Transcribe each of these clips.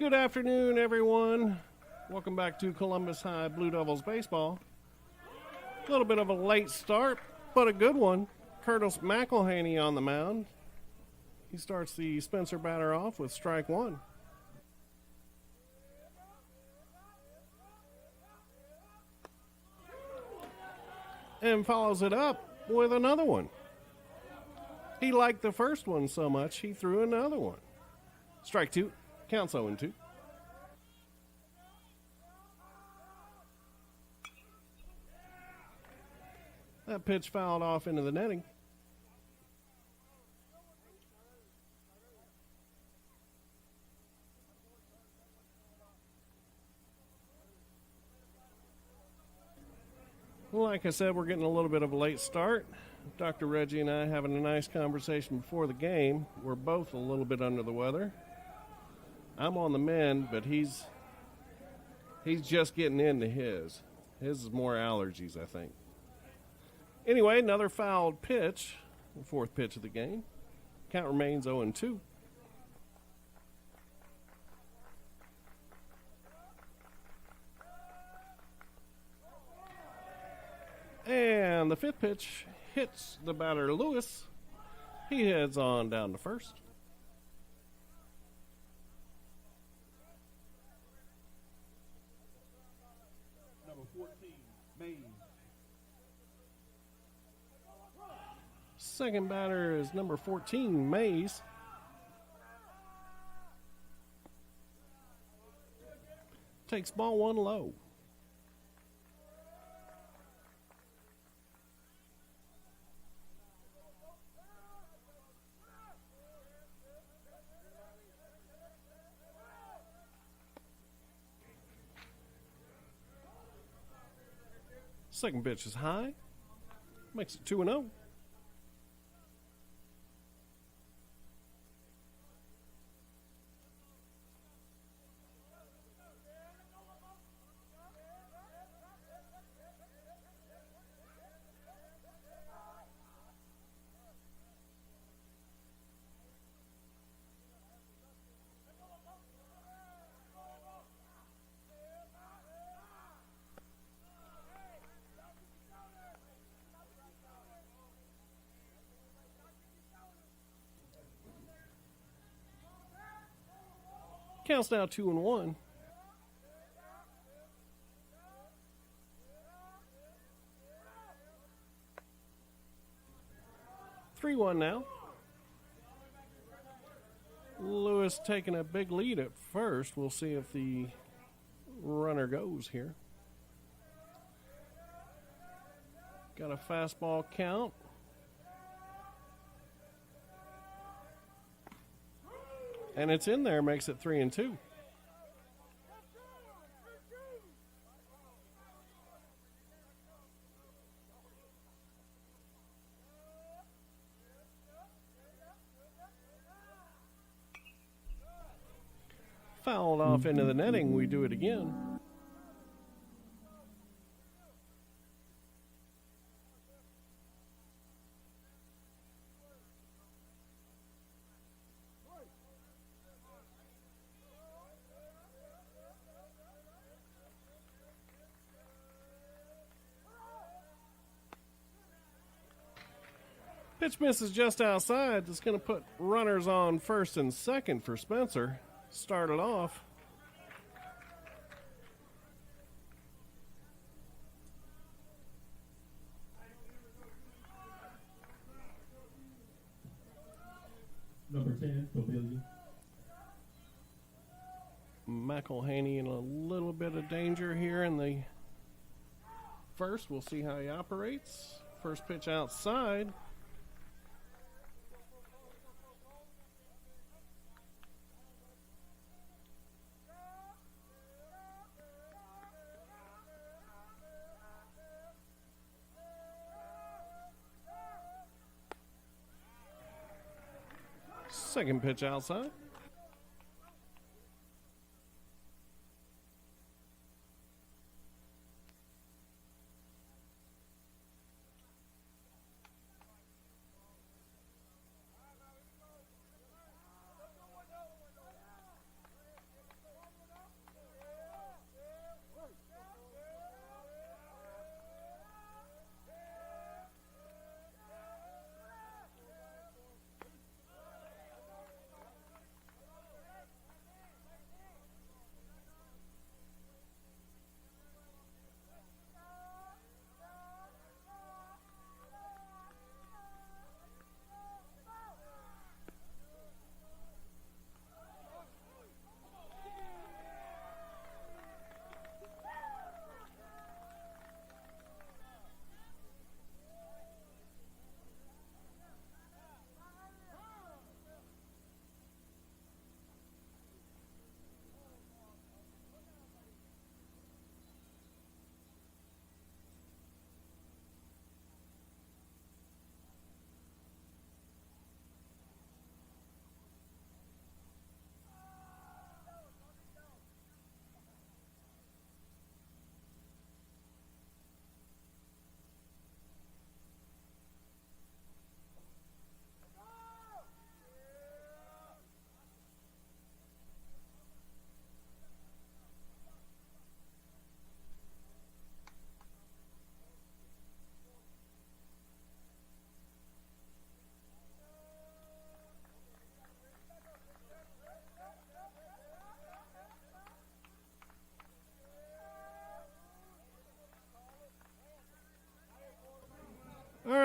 Good afternoon, everyone. Welcome back to Columbus High Blue Devils baseball. A little bit of a late start, but a good one. Curtis McElhaney on the mound. He starts the Spencer batter off with strike one. And follows it up with another one. He liked the first one so much, he threw another one. Strike two. Counts 0-2. That pitch fouled off into the netting. Like I said, we're getting a little bit of a late start. Dr. Reggie and I having a nice conversation before the game. We're both a little bit under the weather. I'm on the mend, but he's just getting into his. His is more allergies, I think. Anyway, another fouled pitch, the fourth pitch of the game. Count remains 0-2. And the fifth pitch hits the batter, Lewis. He heads on down to first. Number 14, Mays. Second batter is number 14, Mays. Takes ball one low. Second pitch is high. Makes it 2-0. Counts now 2-1. Three one now. Lewis taking a big lead at first. We'll see if the runner goes here. Got a fastball count. And it's in there, makes it 3-2. Fouled off into the netting. We do it again. Pitch misses just outside. It's going to put runners on first and second for Spencer. Started off. Number 10, Pavilion. McElhaney in a little bit of danger here in the first. We'll see how he operates. First pitch outside. Second pitch outside.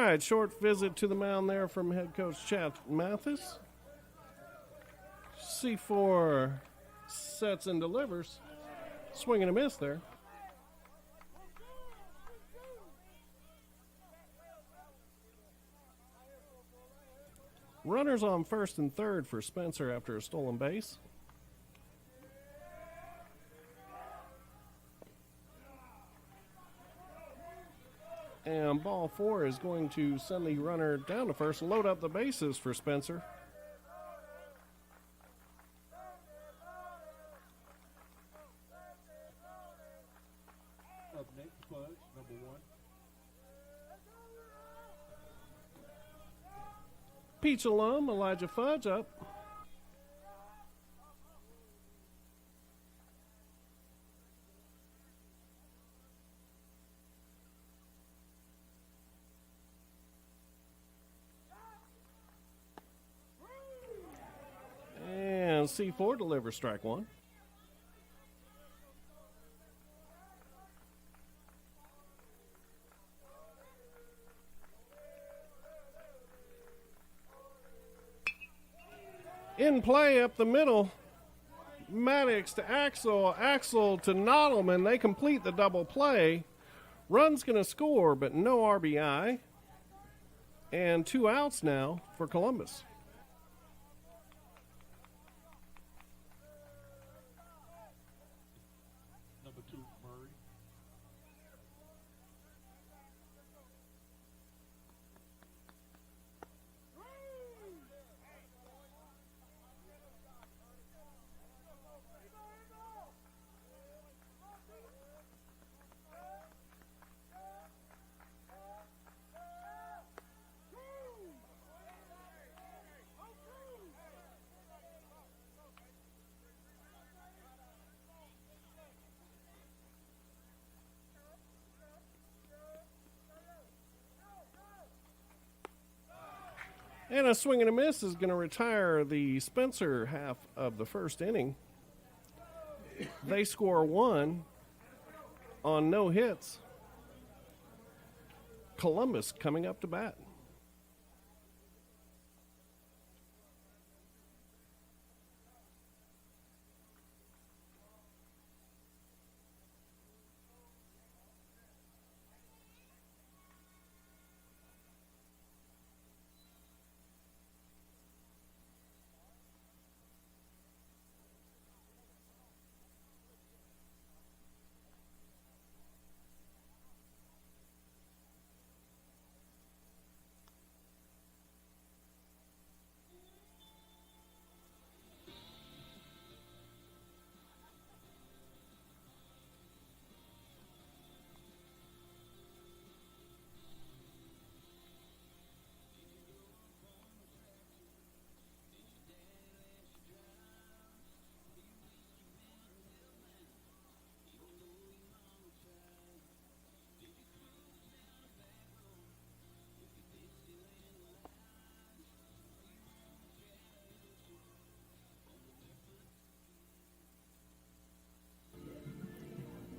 right, short visit to the mound there from head coach Chad Mathis. C4 sets and delivers. Swing and a miss there. Runners on first and third for Spencer after a stolen base. And ball 4 is going to send the runner down to first, load up the bases for Spencer. Up next, Fudge, number 1. Peach alum Elijah Fudge up. And C4 delivers strike 1. In play up the middle, Maddox to Axel, Axel to Nottleman. They complete the double play. Run's going to score, but no RBI. And 2 outs now for Columbus. Number 2, Murray. And a swing and a miss is going to retire the Spencer half of the first inning. They score 1 on no hits. Columbus coming up to bat.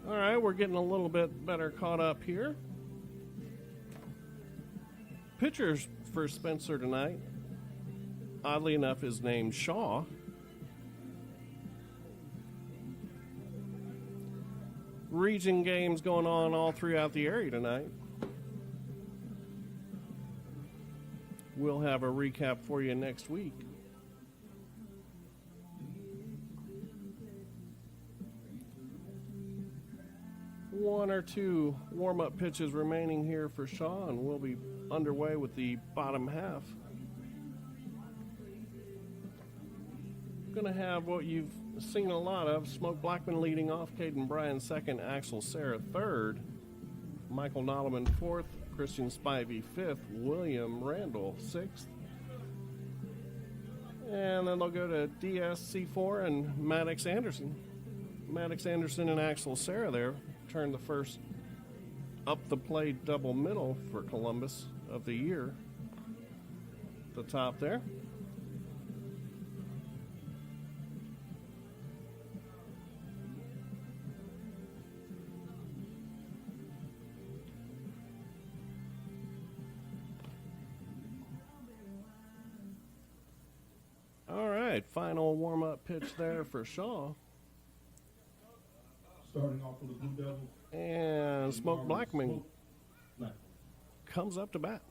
All right, we're getting a little bit better caught up here. Pitchers for Spencer tonight, oddly enough, is named Shaw. Region games going on all throughout the area tonight. We'll have a recap for you next week. One or two warm-up pitches remaining here for Shaw, and we'll be underway with the bottom half. Going to have what you've seen a lot of: Smoke Blackman leading off, Caden Bryan second, Axel Sarah third, Michael Nottleman fourth, Christian Spivey fifth, William Randall sixth. And then they'll go to DSC4 and Maddox Anderson. Maddox Anderson and Axel Sarah there turn the first up the plate double middle for Columbus of the year. The top there. right, final warm-up pitch there for Shaw. Starting off for the Blue Devils. And Smoke Blackman Smoke Blackman. comes up to bat.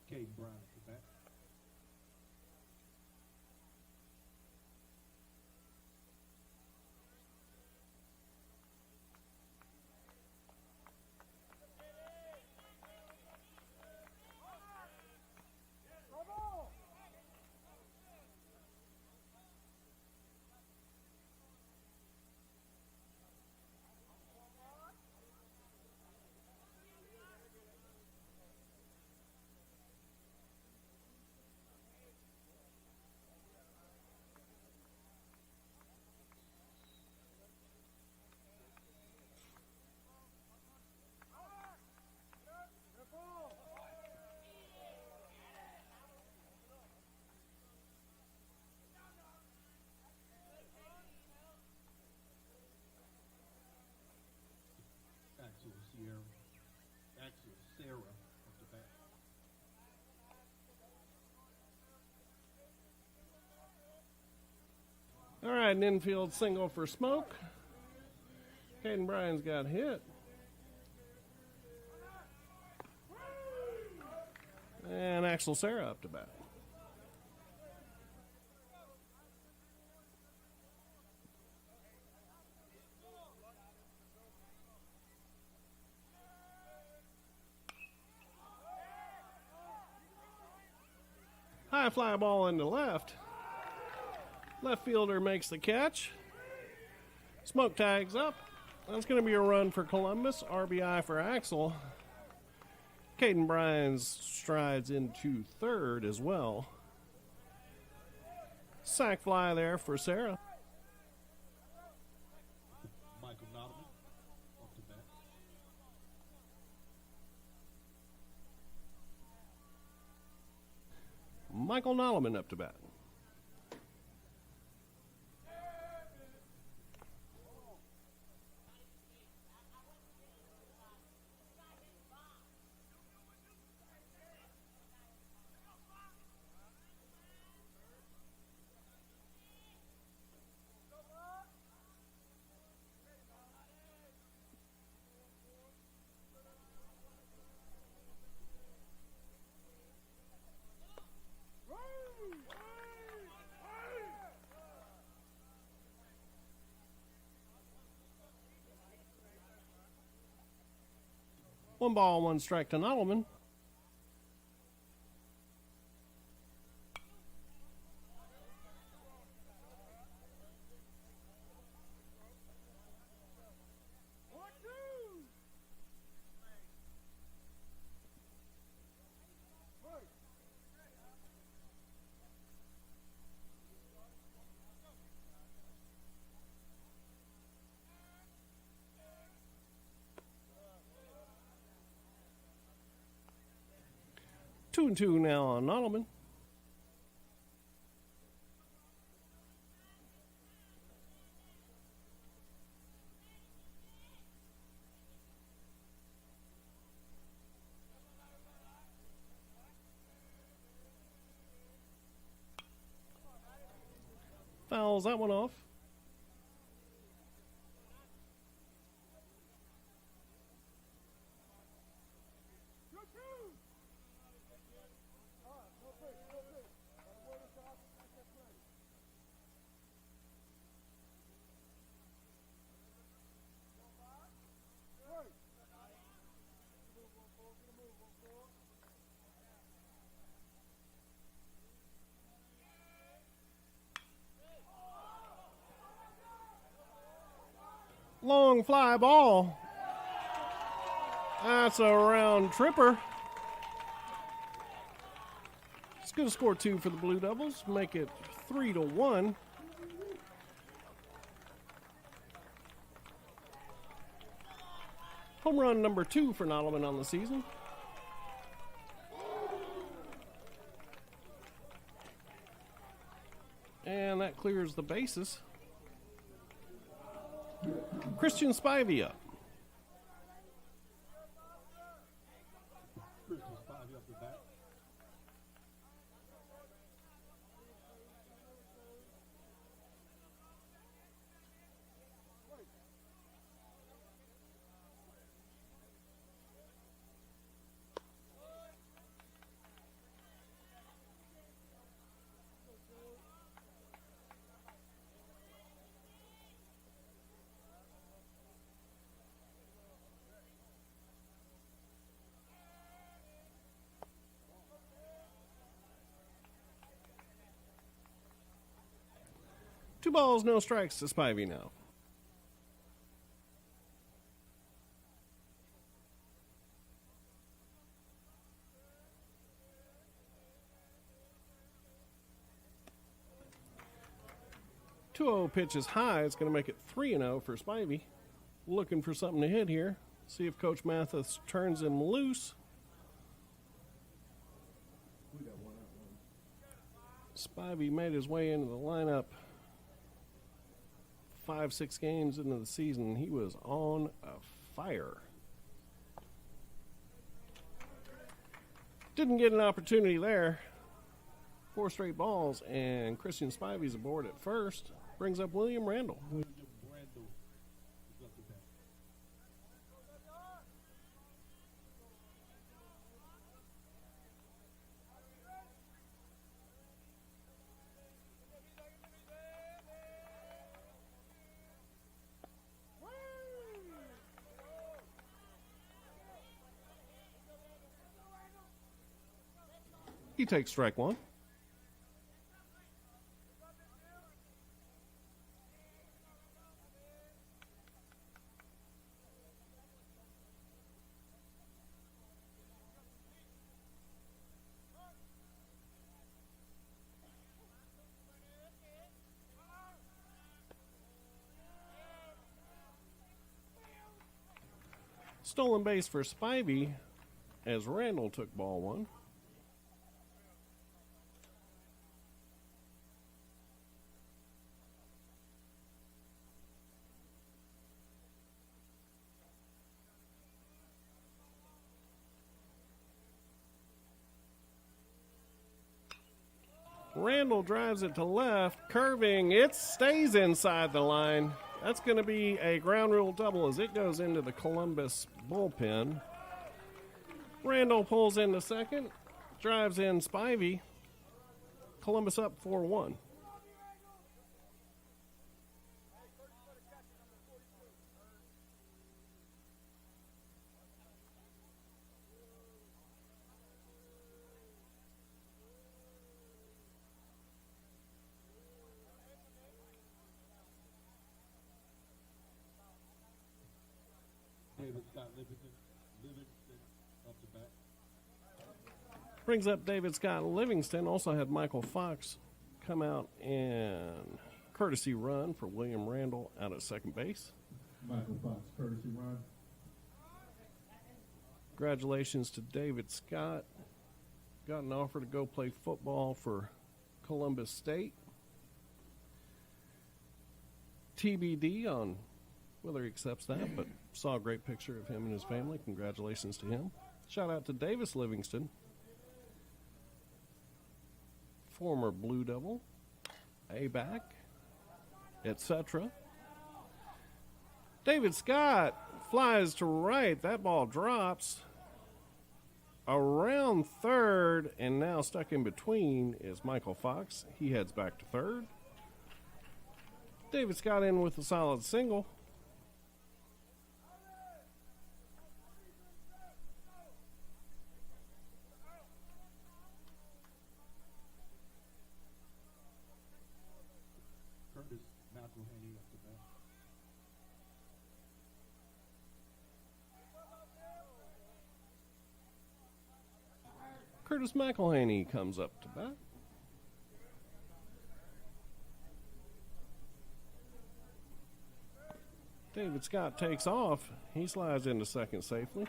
Caden Brown at the bat. Axel Sarah at the bat. All right, an infield single for Smoke. Caden Bryan's got hit. And Axel Sarah up to bat. High fly ball into left. Left fielder makes the catch. Smoke tags up. That's going to be a run for Columbus. RBI for Axel. Caden Bryan's strides into third as well. Sack fly there for Sarah. Michael Nottman off the bat. Michael Nolleman up to bat. One ball, one strike to Nottleman. Two and two now on Nottleman. Fouls that one off. Long fly ball. That's a round tripper. It's going to score 2 for the Blue Devils, make it 3-1. Home run number 2 for Nottleman on the season. And that clears the bases. Christian Spivey up. Christian Spivey up the bat. Two balls, no strikes to Spivey now. Two-0 pitch is high. It's going to make it 3-0 for Spivey. Looking for something to hit here. See if Coach Mathis turns him loose. Spivey made his way into the lineup 5-6 games into the season. He was on a fire. Didn't get an opportunity there. 4 straight balls, and Christian Spivey's aboard at first. Brings up William Randall. William Randall is up the bat. He takes strike 1. Stolen base for Spivey as Randall took ball 1. Randall drives it to left, curving. It stays inside the line. That's going to be a ground rule double as it goes into the Columbus bullpen. Randall pulls into second, drives in Spivey. Columbus up 4-1. David Scott Livingston up the bat. Brings up David Scott Livingston. Also had Michael Fox come out and courtesy run for William Randall out at second base. Michael Fox, courtesy run. Congratulations to David Scott. Got an offer to go play football for Columbus State. TBD on whether he accepts that, but saw a great picture of him and his family. Congratulations to him. Shout out to Davis Livingston, former Blue Devil, A-back. etc. David Scott flies to right. That ball drops around third, and now stuck in between is Michael Fox. He heads back to third. David Scott in with a solid single. Curtis McElhaney up to bat. Curtis McElhaney comes up to bat. David Scott takes off. He slides into second safely.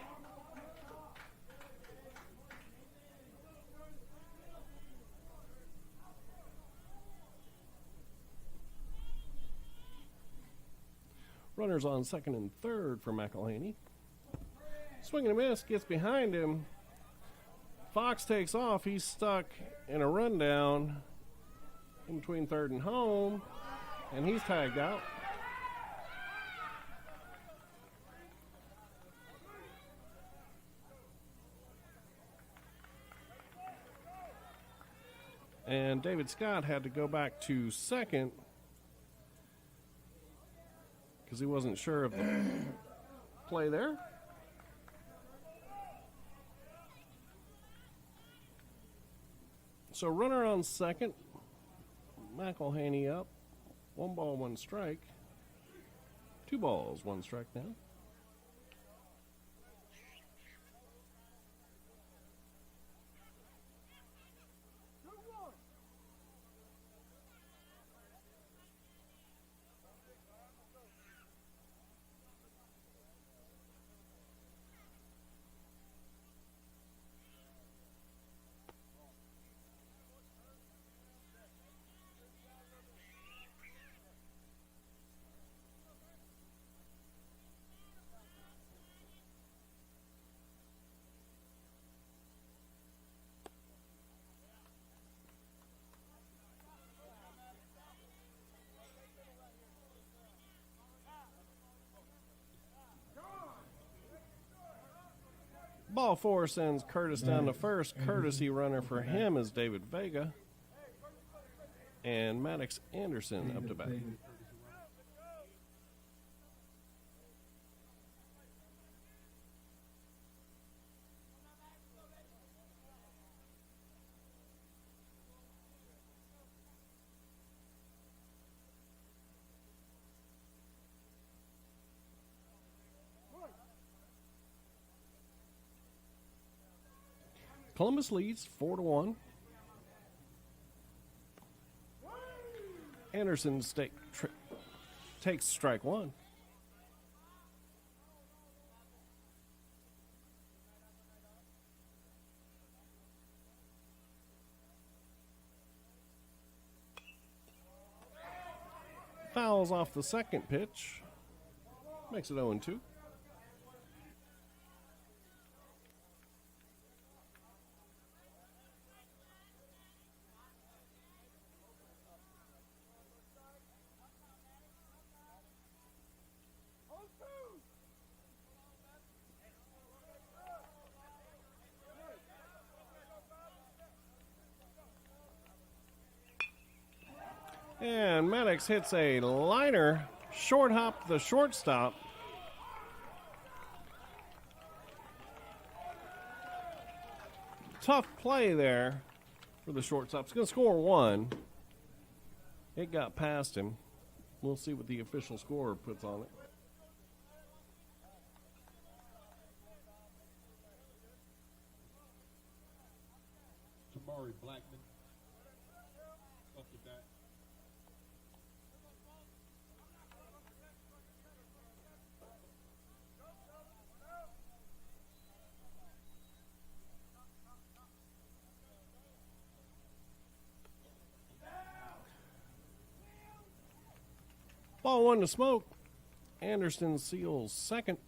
Runners on second and third for McElhaney. Swing and a miss, gets behind him. Fox takes off. He's stuck in a rundown in between third and home, and he's tagged out. And David Scott had to go back to second because he wasn't sure of the play there. So runner on second, McElhaney up. 1 ball, 1 strike. 2 balls, 1 strike now. Ball 4 sends Curtis down to first. Courtesy runner for him is David Vega. And Maddox Anderson up to bat. Columbus leads 4-1. Anderson takes strike 1. Fouls off the second pitch. Makes it 0-2. And Maddox hits a liner, short hop the shortstop. Tough play there for the shortstop. It's going to score 1. It got past him. We'll see what the official scorer puts on it. Tamari Blackman up to bat. Ball 1 to Smoke. Anderson seals second.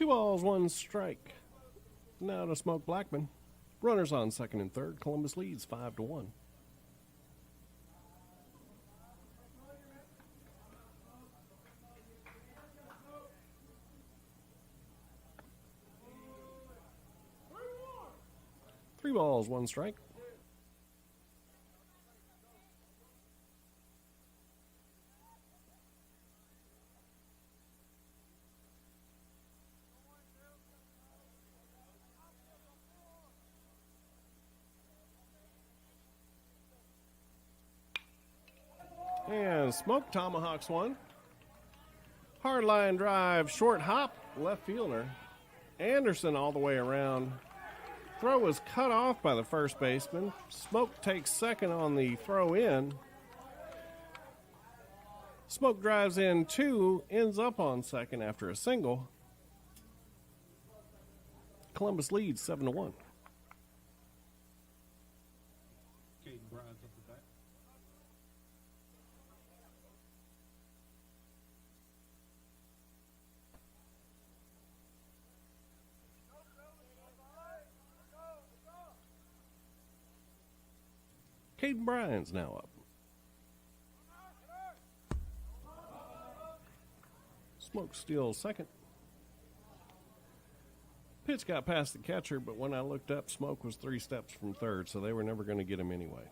2 balls, 1 strike. Now to Smoke Blackman. Runners on second and third. Columbus leads 5-1. Three balls, 1 strike. And Smoke tomahawks one. Hard line drive, short hop, left fielder. Anderson all the way around. Throw was cut off by the first baseman. Smoke takes second on the throw in. Smoke drives in 2, ends up on second after a single. Columbus leads 7-1. Caden Bryant's up the bat. Caden Bryant's now up. Smoke steals second. Pitch got past the catcher, but when I looked up, Smoke was 3 steps from third, so they were never going to get him anyway.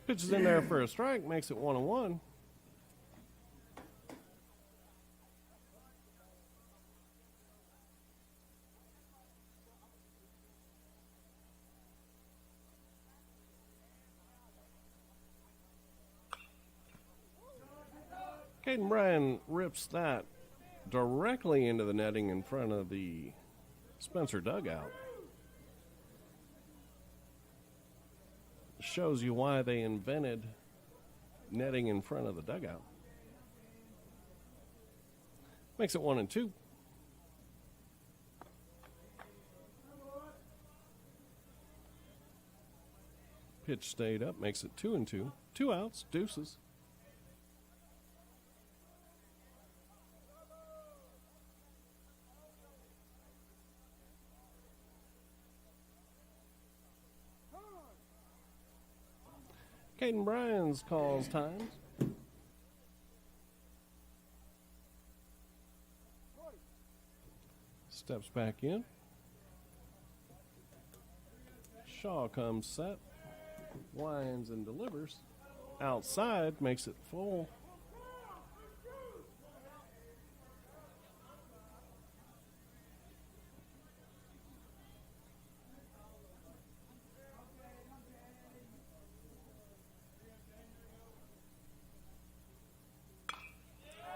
Pitch is in there for a strike, makes it 1-1. Caden Bryan rips that directly into the netting in front of the Spencer dugout. Shows you why they invented netting in front of the dugout. Makes it 1-2. Pitch stayed up, makes it 2-2. 2 outs, deuces. Caden Bryan's calls times. Steps back in. Shaw comes set. Winds and delivers. Outside makes it full.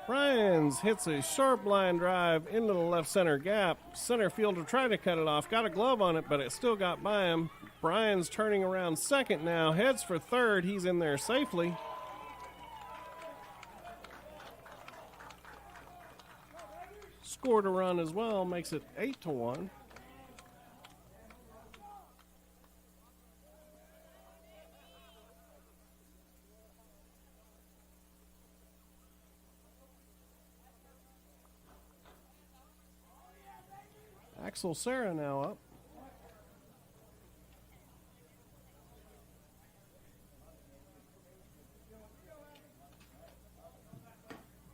Ryans hits a sharp line drive into the left center gap. Center fielder tried to cut it off. Got a glove on it, but it still got by him. Bryan's turning around second now. Heads for third. He's in there safely. Scored a run as well. Makes it 8-1. Axel Serra now up.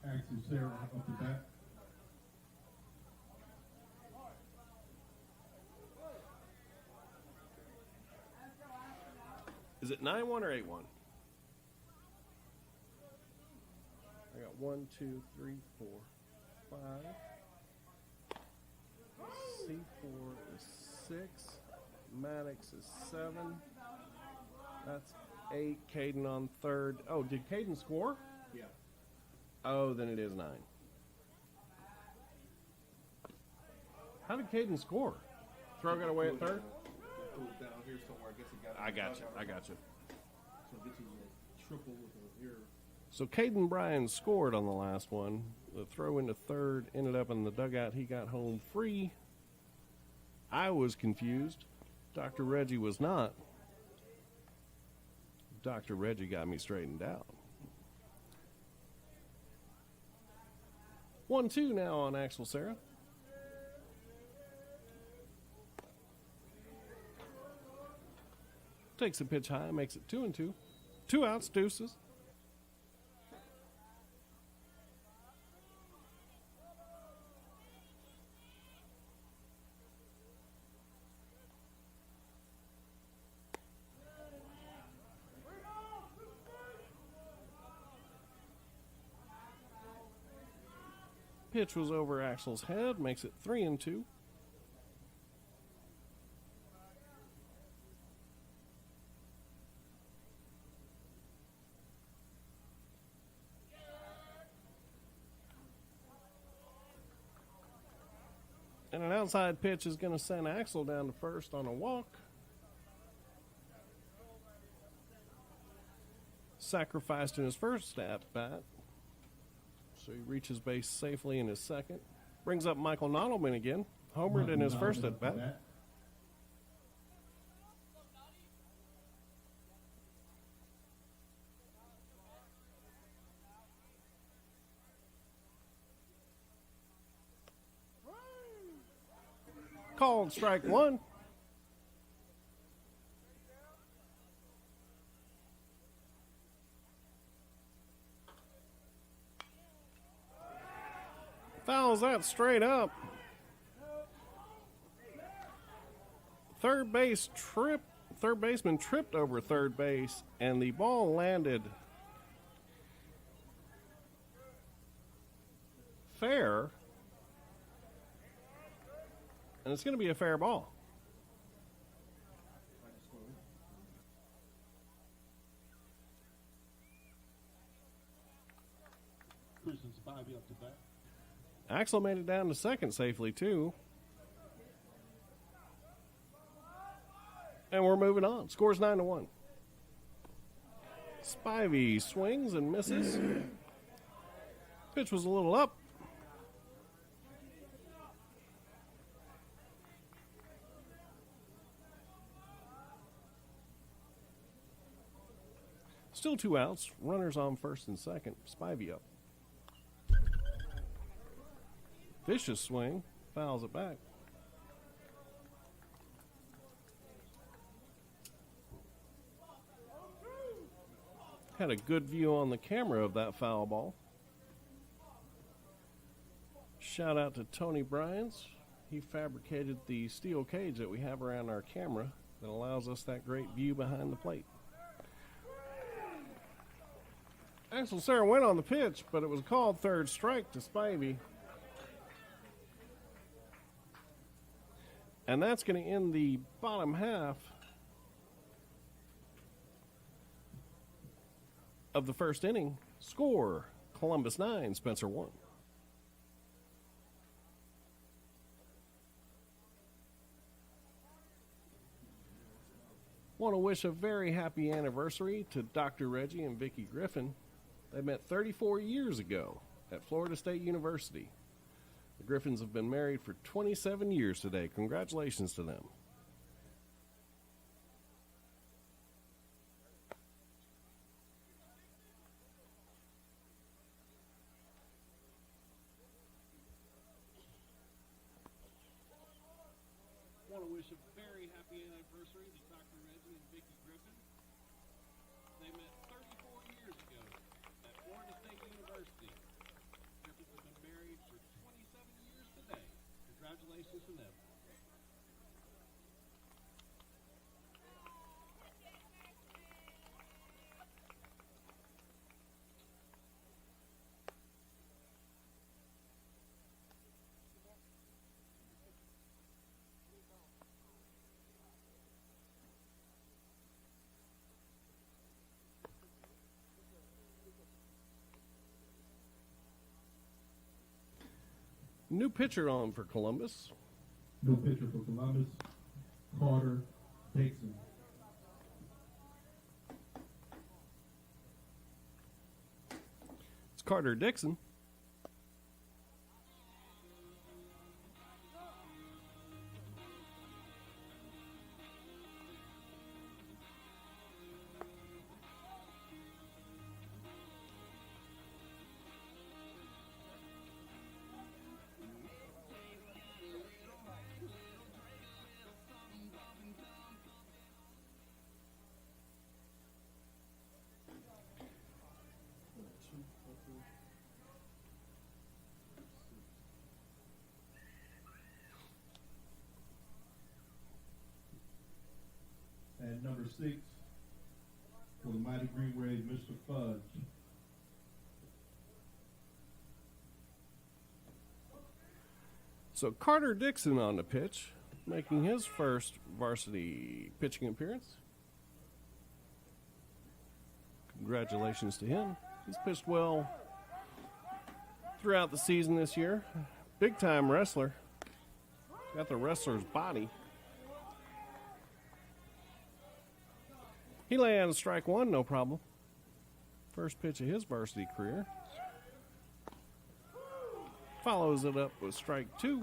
Axel Sarah up the bat. Is it 9-1 or 8-1? I got 1, 2, 3, 4, 5. C4 is 6. Maddox is 7. That's 8. Caden on third. Oh, did Caden score? Yeah. Oh, then it is 9. How did Caden score? Throw got away at third? Pull it down here somewhere. I guess it got. I got you. So get you a triple with a here. So Caden Bryan scored on the last one. The throw into third ended up in the dugout. He got home free. I was confused. Dr. Reggie was not. Dr. Reggie got me straightened out. 1-2 now on Axel Sarah. Takes the pitch high, makes it 2-2. 2 outs, deuces. Pitch was over Axel's head, makes it 3-2. And an outside pitch is going to send Axel down to first on a walk. Sacrificed in his first at bat. So he reaches base safely in his second. Brings up Michael Nottleman again. Homered in his first at bat. Called strike one. Fouls that straight up. Third baseman tripped over third base, and the ball landed fair. And it's going to be a fair ball. Christian Spivey up to bat. Axel made it down to second safely, too. And we're moving on. Score's 9-1. Spivey swings and misses. Pitch was a little up. Still 2 outs. Runners on first and second. Spivey up. Vicious swing. Fouls it back. Had a good view on the camera of that foul ball. Shout out to Tony Bryans. He fabricated the steel cage that we have around our camera that allows us that great view behind the plate. Axel Sarah went on the pitch, but it was called third strike to Spivey. And that's going to end the bottom half of the first inning. Score, Columbus 9, Spencer 1. Want to wish a very happy anniversary to Dr. Reggie and Vicki Griffin. They met 34 years ago at Florida State University. The Griffins have been married for 27 years today. Congratulations to them. Want to wish a very happy anniversary to Dr. Reggie and Vicki Griffin. They met 34 years ago at Florida State University. Griffins have been married for 27 years today. Congratulations to them. New pitcher on for Columbus. No pitcher for Columbus. Carter Dixon. It's Carter Dixon. And number 6 for the Mighty Green Wave, Mr. Fudge. So Carter Dixon on the pitch, making his first varsity pitching appearance. Congratulations to him. He's pitched well throughout the season this year. Big time wrestler. Got the wrestler's body. He lands strike one, no problem. First pitch of his varsity career. Follows it up with strike two.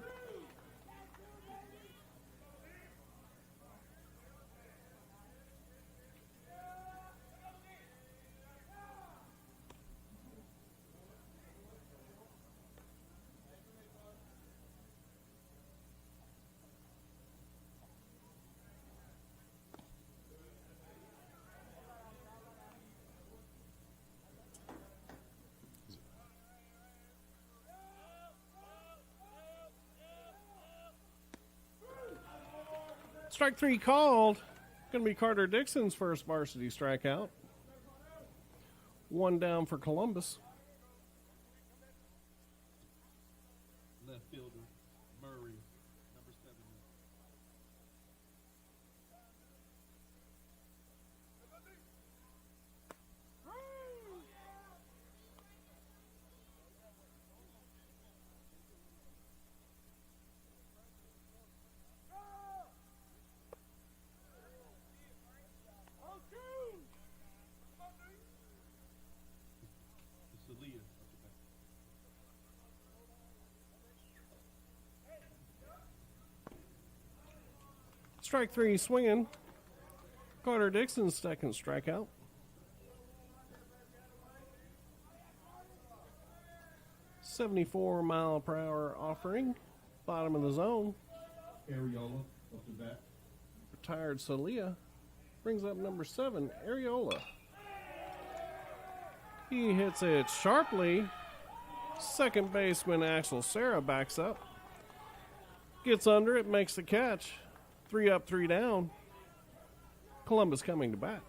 Strike three called. Going to be Carter Dixon's first varsity strikeout. One down for Columbus. Left fielder, Murray, number 7. Celia up the back. Strike three swinging. Carter Dixon's second strikeout. $74-mile-per-hour offering. Bottom of the zone. Areola up the bat. Retired Celia brings up number 7, Areola. He hits it sharply. Second baseman Axel Serra backs up. Gets under it, makes the catch. 3 up, 3 down. Columbus coming to bat.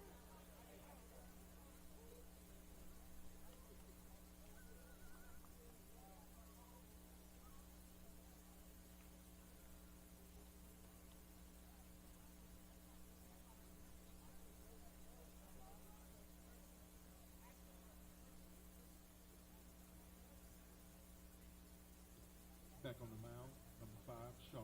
Back on the mound, number 5, Shaw.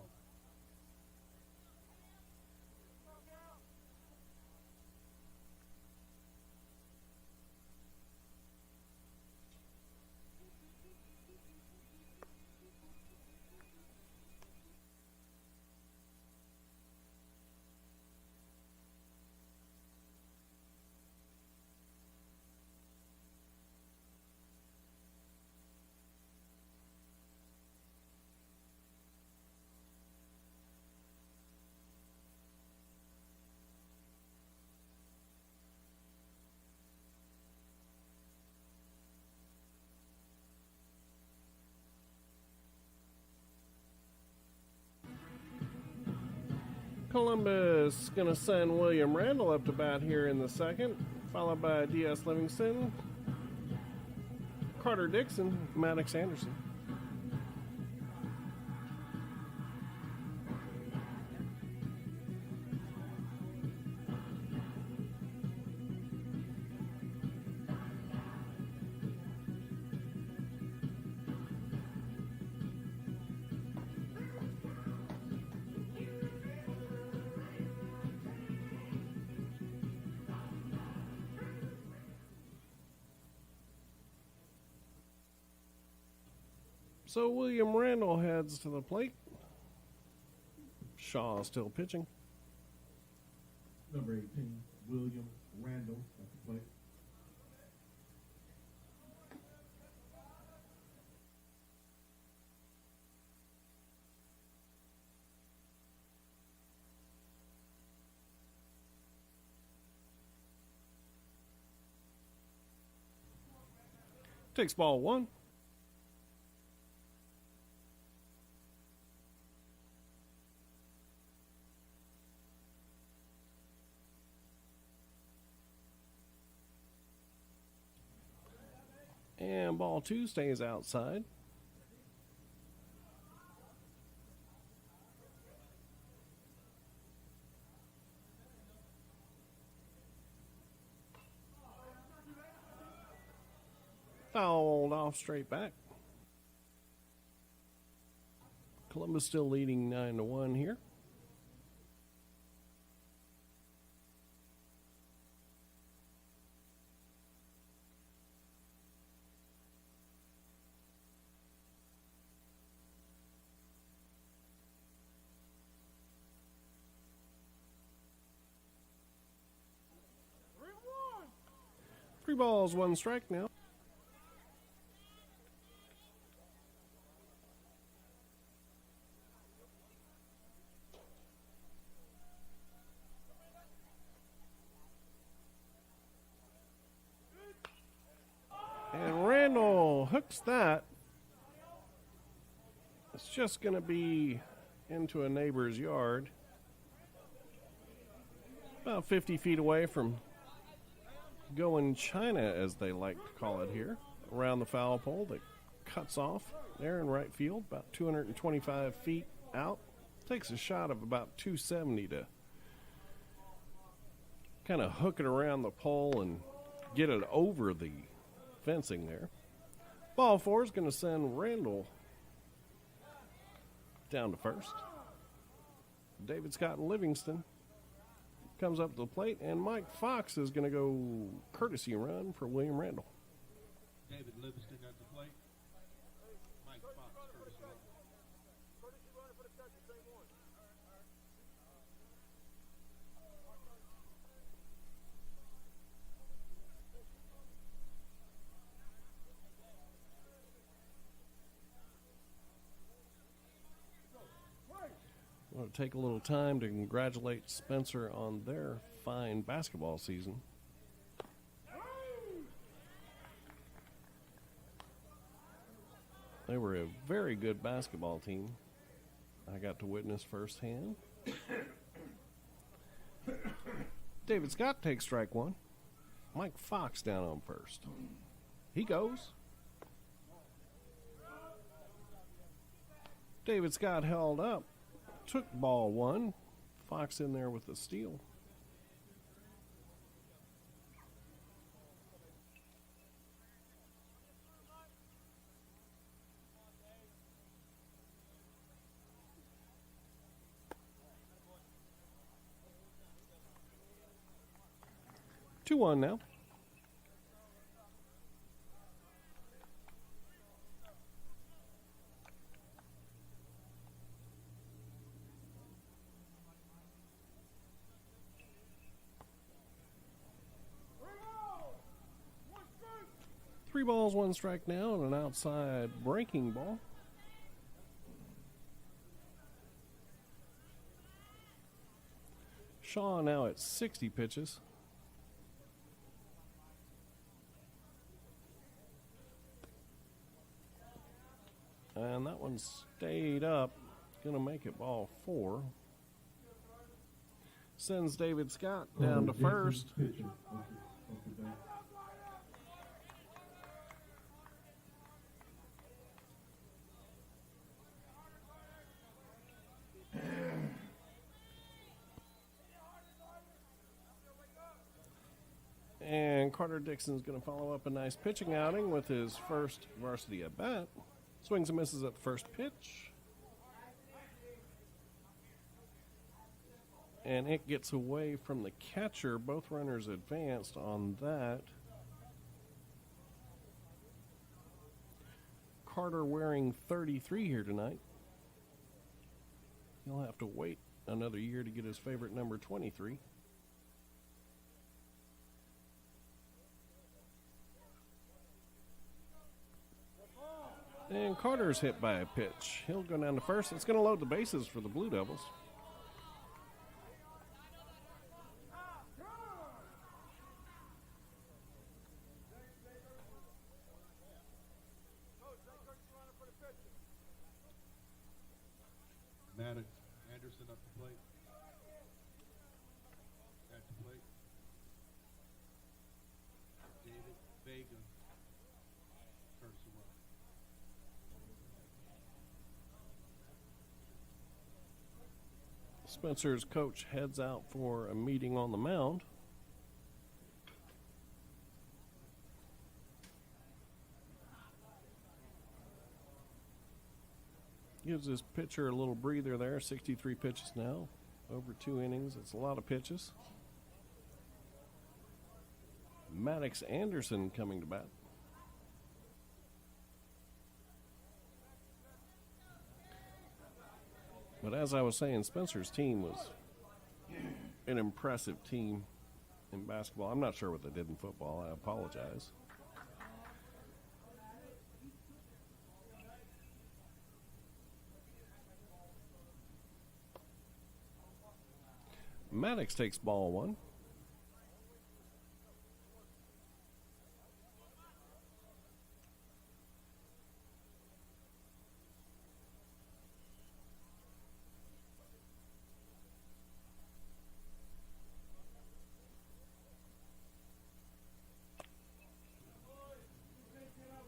Columbus going to send William Randall up to bat here in the second, followed by D.S. Livingston, Carter Dixon, Maddox Anderson. So William Randall heads to the plate. Shaw still pitching. Number 18, William Randall at the plate. Takes ball one. And ball two stays outside. Fouled off straight back. Columbus still leading 9-1 here. Three balls, one strike now. And Randall hooks that. It's just going to be into a neighbor's yard. About 50 feet away from going China, as they like to call it here, around the foul pole that cuts off there in right field, about 225 feet out. Takes a shot of about 270 to kind of hook it around the pole and get it over the fencing there. Ball four is going to send Randall down to first. David Scott and Livingston comes up to the plate, and Mike Fox is going to go courtesy run for William Randall. David Livingston at the plate. Mike Fox, courtesy run. I want to take a little time to congratulate Spencer on their fine basketball season. They were a very good basketball team. I got to witness firsthand. David Scott takes strike one. Mike Fox down on first. He goes. David Scott held up. Took ball one. Fox in there with the steal. Two one now. Three balls, one strike now, and an outside breaking ball. Shaw now at 60 pitches. And that one stayed up. Gonna make it ball four. Sends David Scott down to first. Pitcher. And Carter Dixon's going to follow up a nice pitching outing with his first varsity at bat. Swings and misses at the first pitch. And it gets away from the catcher. Both runners advanced on that. Carter wearing 33 here tonight. He'll have to wait another year to get his favorite number 23. And Carter's hit by a pitch. He'll go down to first. It's going to load the bases for the Blue Devils. Maddox Anderson up the plate. At the plate. David Vega. Spencer's coach heads out for a meeting on the mound. Gives his pitcher a little breather there. 63 pitches now, over 2 innings. It's a lot of pitches. Maddox Anderson coming to bat. But as I was saying, Spencer's team was an impressive team in basketball. I'm not sure what they did in football. I apologize. Maddox takes ball 1.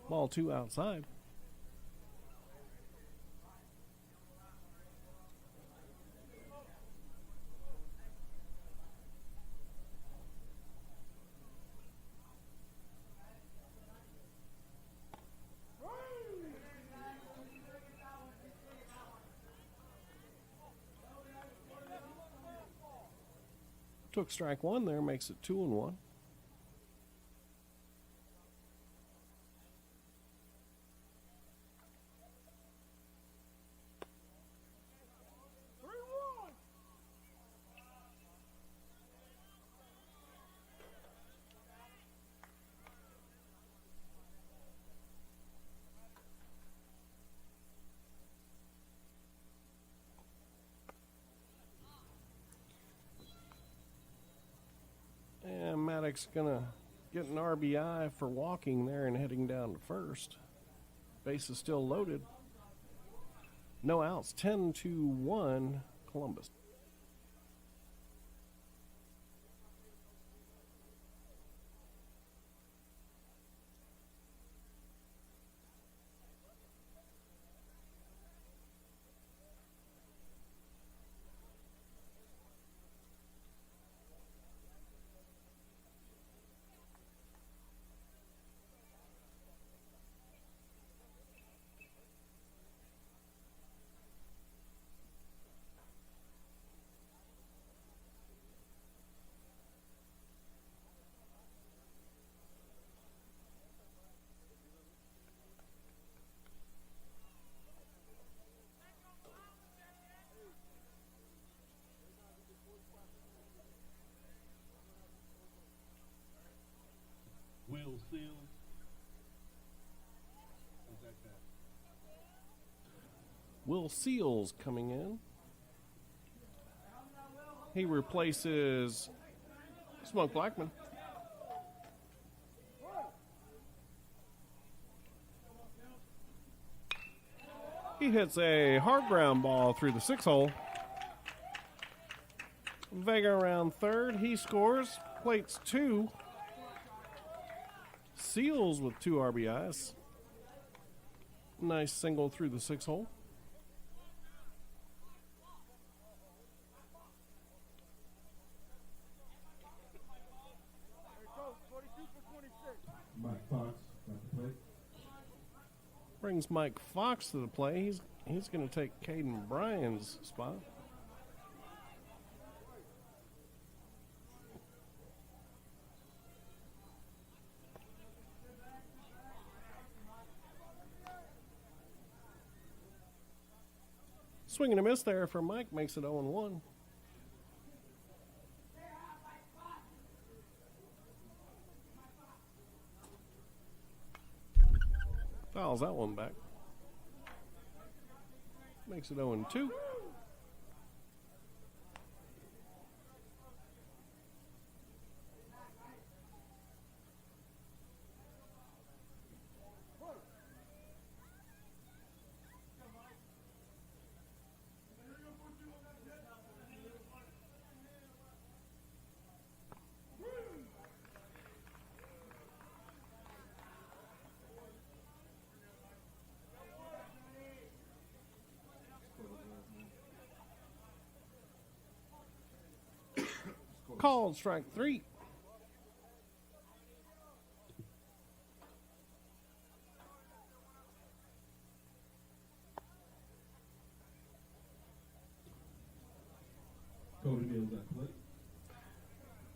Ball 2 outside. Took strike 1 there, makes it 2-1. And Maddox gonna get an RBI for walking there and heading down to first. Base is still loaded. No outs. 10-1 Columbus. Will Seals. Who's that guy? Will Seals coming in. He replaces Smoke Blackman. He hits a hard ground ball through the 6 hole. Vega around third. He scores. Plates 2. Seals with 2 RBIs. Nice single through the 6 hole. Mike Fox at the plate. Brings Mike Fox to the play. He's going to take Caden Bryan's spot. Swing and a miss there for Mike, makes it 0-1. Fouls that one back. Makes it 0-2. Called strike 3. Cody Mills at plate.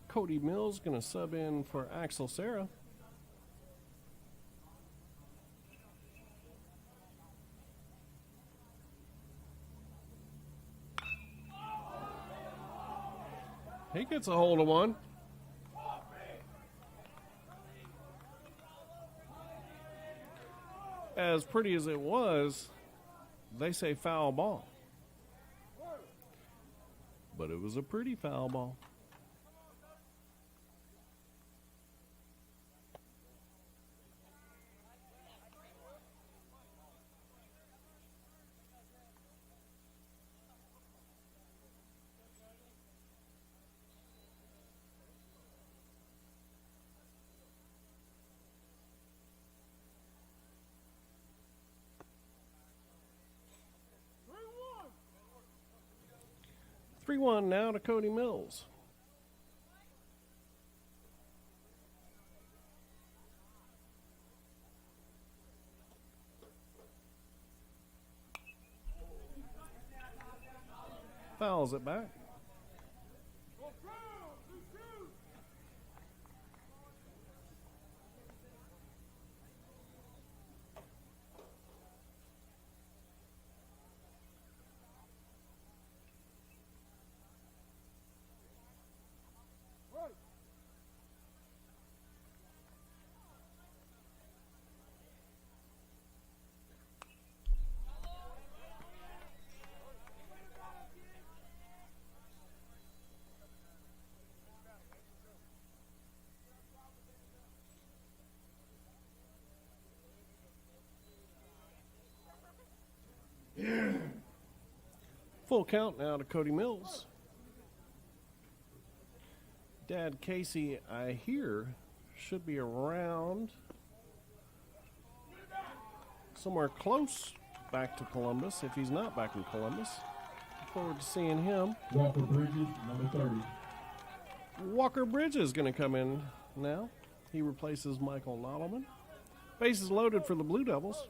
Cody Mills going to sub in for Axel Sarah. He gets a hold of one. As pretty as it was, they say foul ball. But it was a pretty foul ball. Three one now to Cody Mills. Fouls it back. Full count now to Cody Mills. Dad Casey, I hear, should be around somewhere close back to Columbus, if he's not back in Columbus. Look forward to seeing him. Walker Bridges, number 30. Walker Bridges going to come in now. He replaces Michael Nottleman. Bases loaded for the Blue Devils.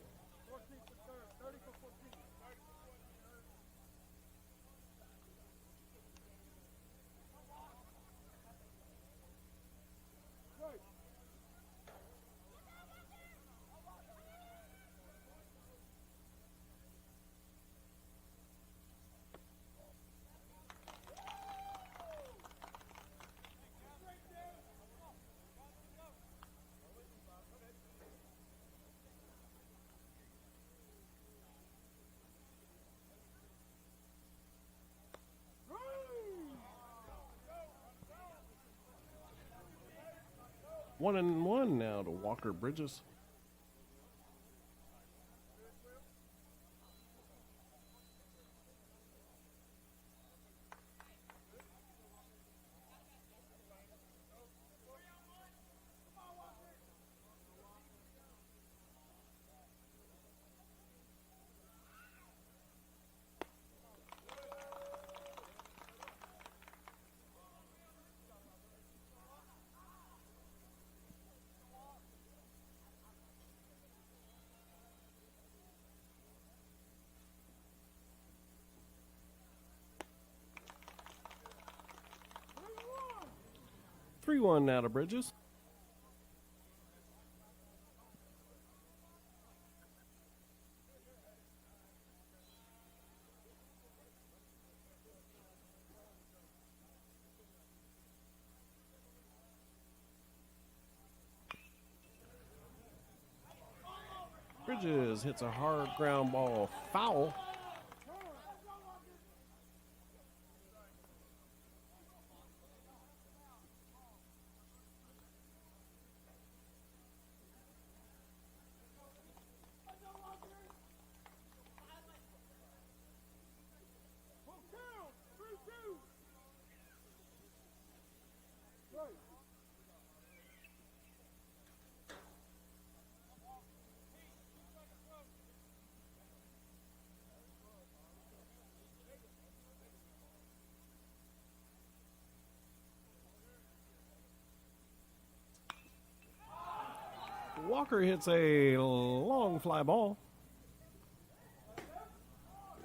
One and one now to Walker Bridges. Three one now to Bridges. Bridges hits a hard ground ball foul. Walker hits a long fly ball.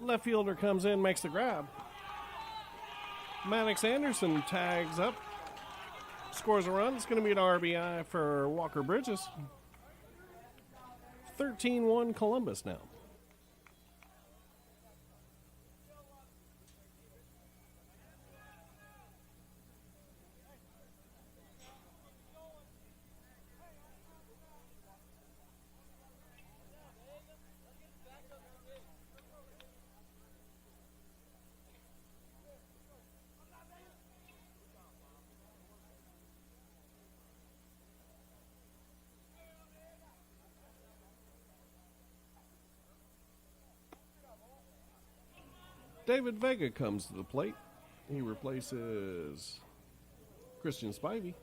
Left fielder comes in, makes the grab. Maddox Anderson tags up, scores a run. It's going to be an RBI for Walker Bridges. 13-1 Columbus now. David Vega comes to the plate. He replaces Christian Spivey.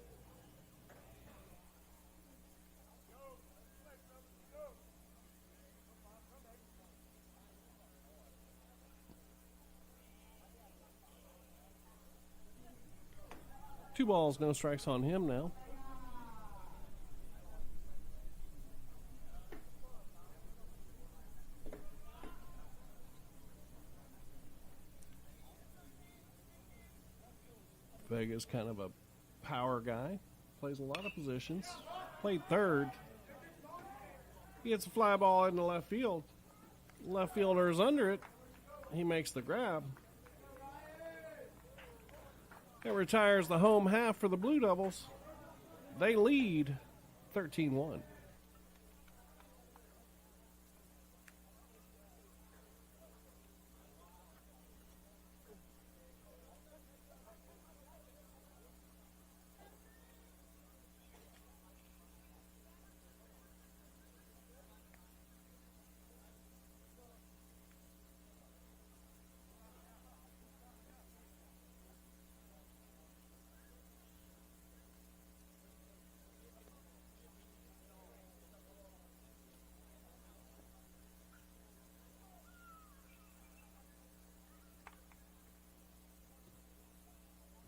Two balls, no strikes on him now. Vega's kind of a power guy. Plays a lot of positions. Played third. He hits a fly ball into left field. Left fielder is under it. He makes the grab. That retires the home half for the Blue Devils. They lead 13-1.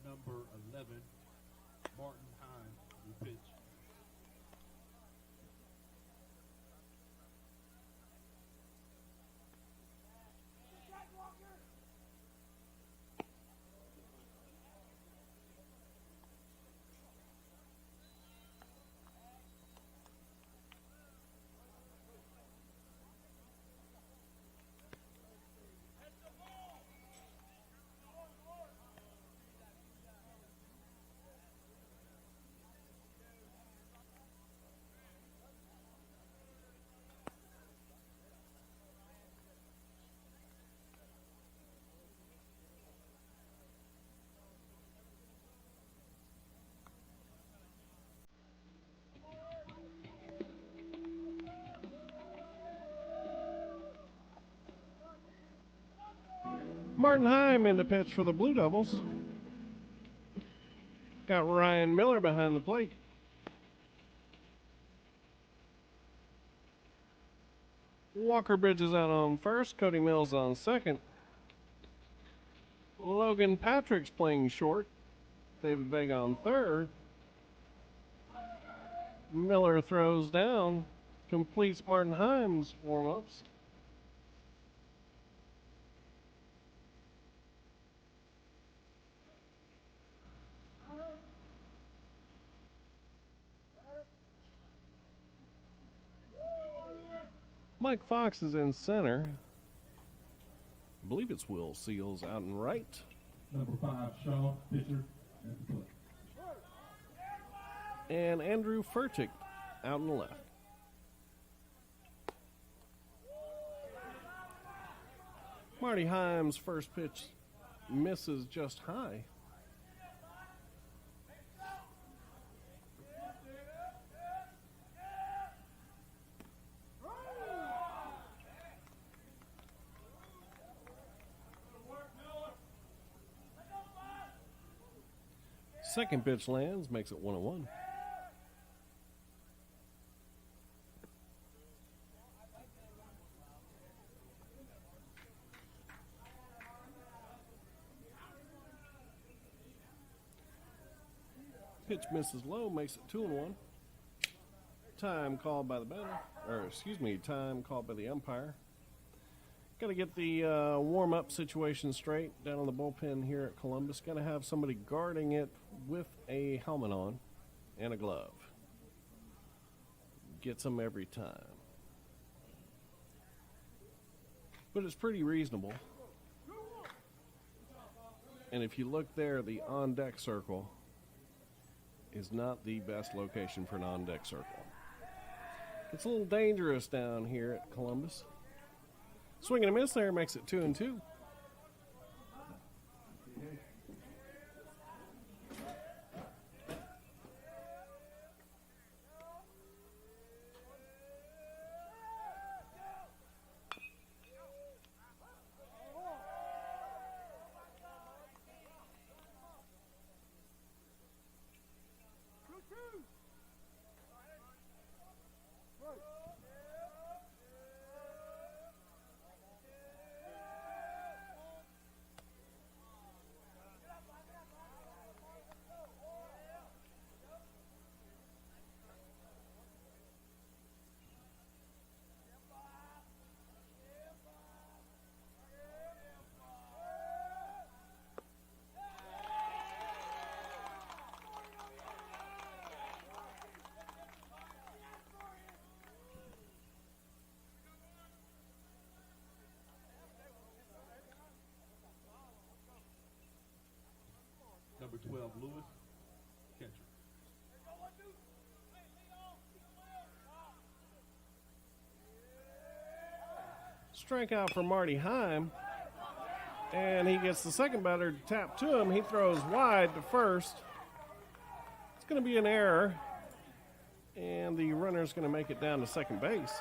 Number 11, Martin Hines, will pitch. Martin Heim in the pitch for the Blue Devils. Got Ryan Miller behind the plate. Walker Bridges out on first. Cody Mills on second. Logan Patrick's playing short. David Vega on third. Miller throws down. Completes Martin Heim's warm-ups. Mike Fox is in center. I believe it's Will Seals out in right. Number 5, Shaw, pitcher, at the plate. And Andrew Furtick out in the left. Marty Heim's first pitch misses just high. Second pitch lands, makes it 1-1. Pitch misses low, makes it 2-1. Time called by the batter, or excuse me, time called by the umpire. Got to get the warm-up situation straight down on the bullpen here at Columbus. Got to have somebody guarding it with a helmet on and a glove. Gets them every time. But it's pretty reasonable. And if you look there, the on-deck circle is not the best location for an on-deck circle. It's a little dangerous down here at Columbus. Swing and a miss there makes it 2-2. Number 12, Lewis, catcher. Strikeout for Marty Heim. And he gets the second batter to tap to him. He throws wide to first. It's going to be an error. And the runner's going to make it down to second base.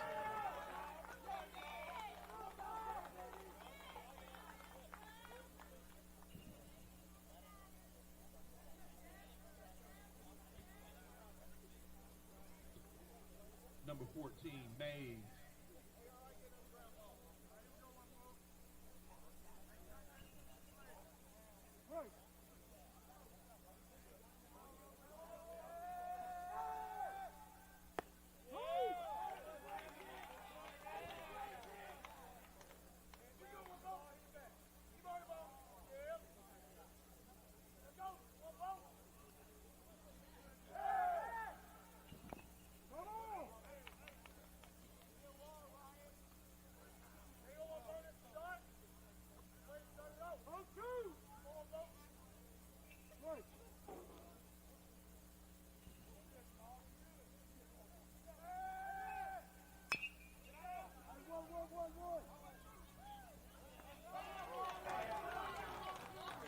Number 14, Mays.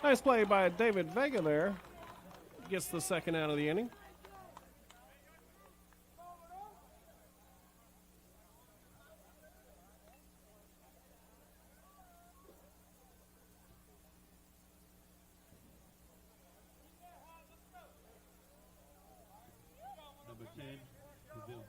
Nice play by David Vega there. Gets the second out of the inning. Number 10, Pavilion.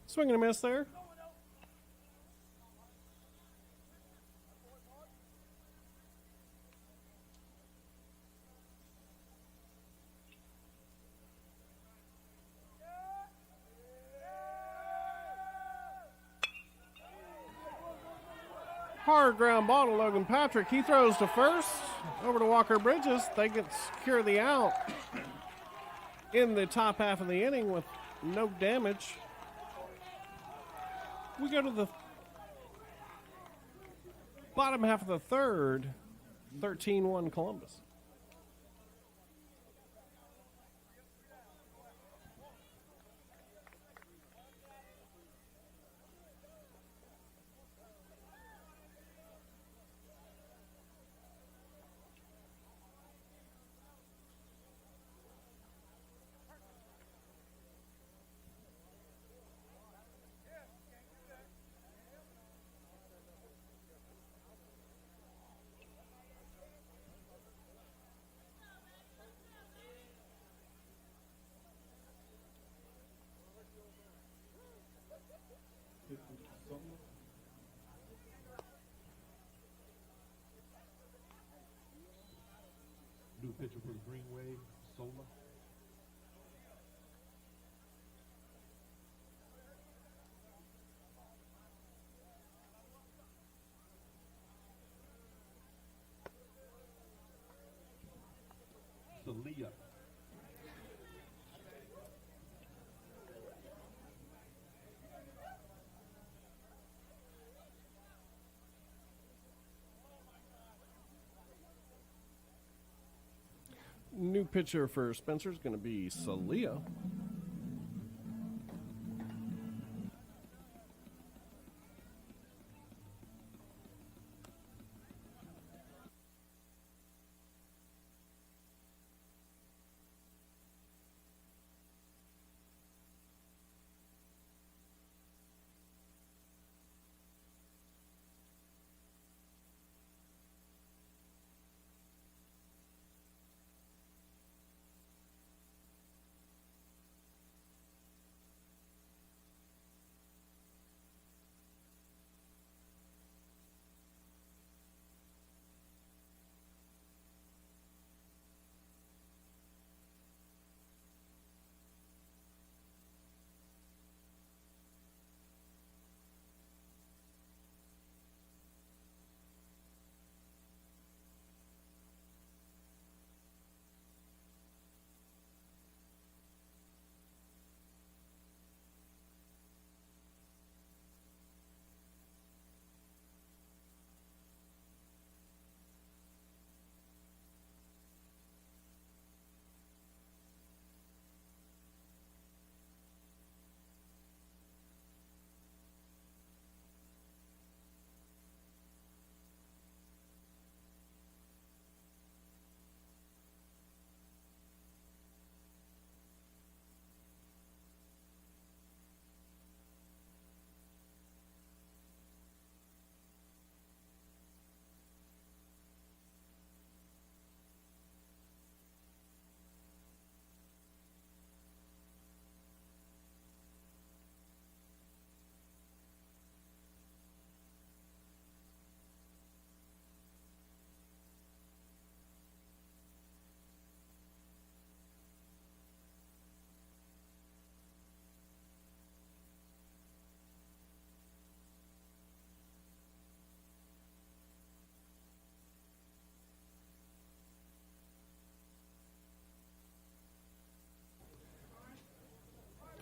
Swing and a miss there. Hard ground ball to Logan Patrick. He throws to first. Over to Walker Bridges. They can secure the out in the top half of the inning with no damage. We go to the bottom half of the third, 13-1 Columbus. New pitcher for the Green Wave, Sola. Celia. New pitcher for Spencer is going to be Salia.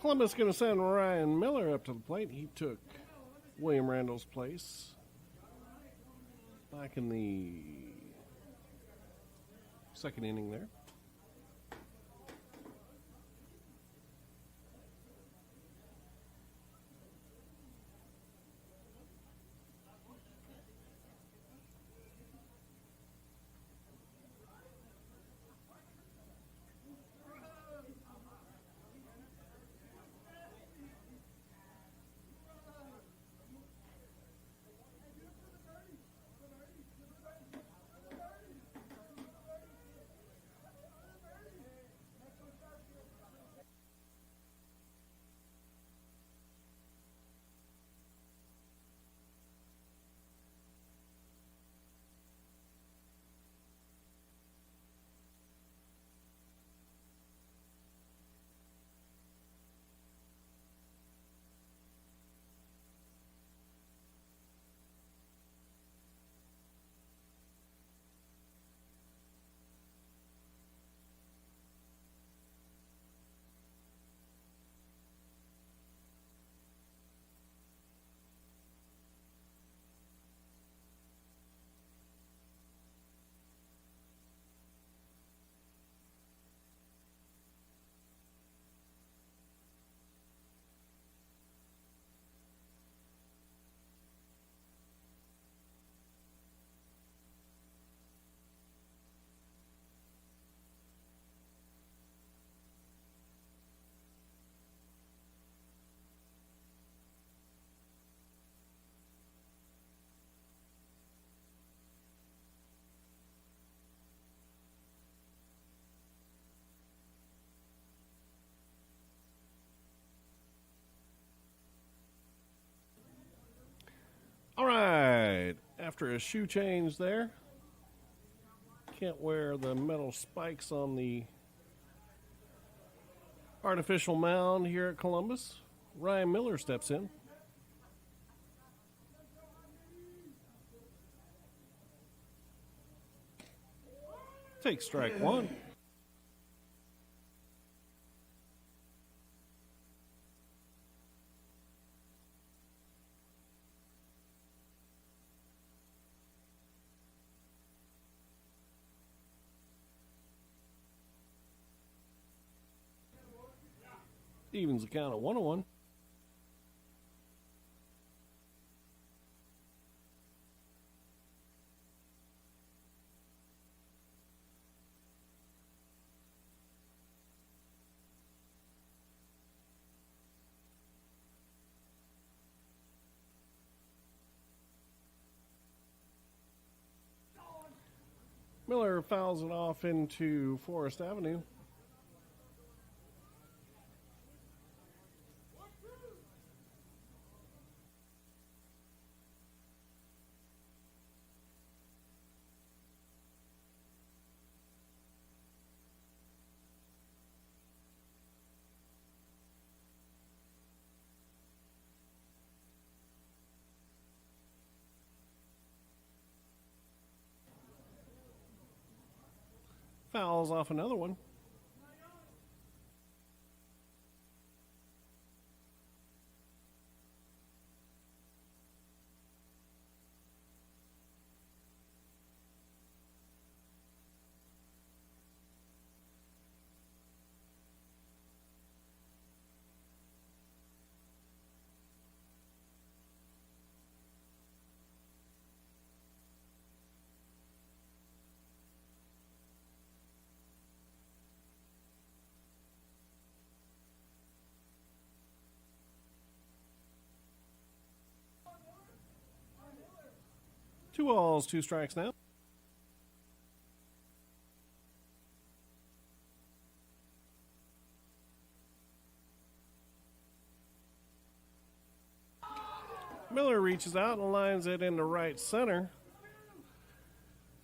Columbus going to send Ryan Miller up to the plate. He took William Randall's place back in the second inning there. after a shoe change there. Can't wear the metal spikes on the artificial mound here at Columbus. Ryan Miller steps in. Takes strike one. Evens the count at 1-1. Miller fouls it off into Forest Avenue. Fouls off another one. Two balls, two strikes now. Miller reaches out and lines it into right center.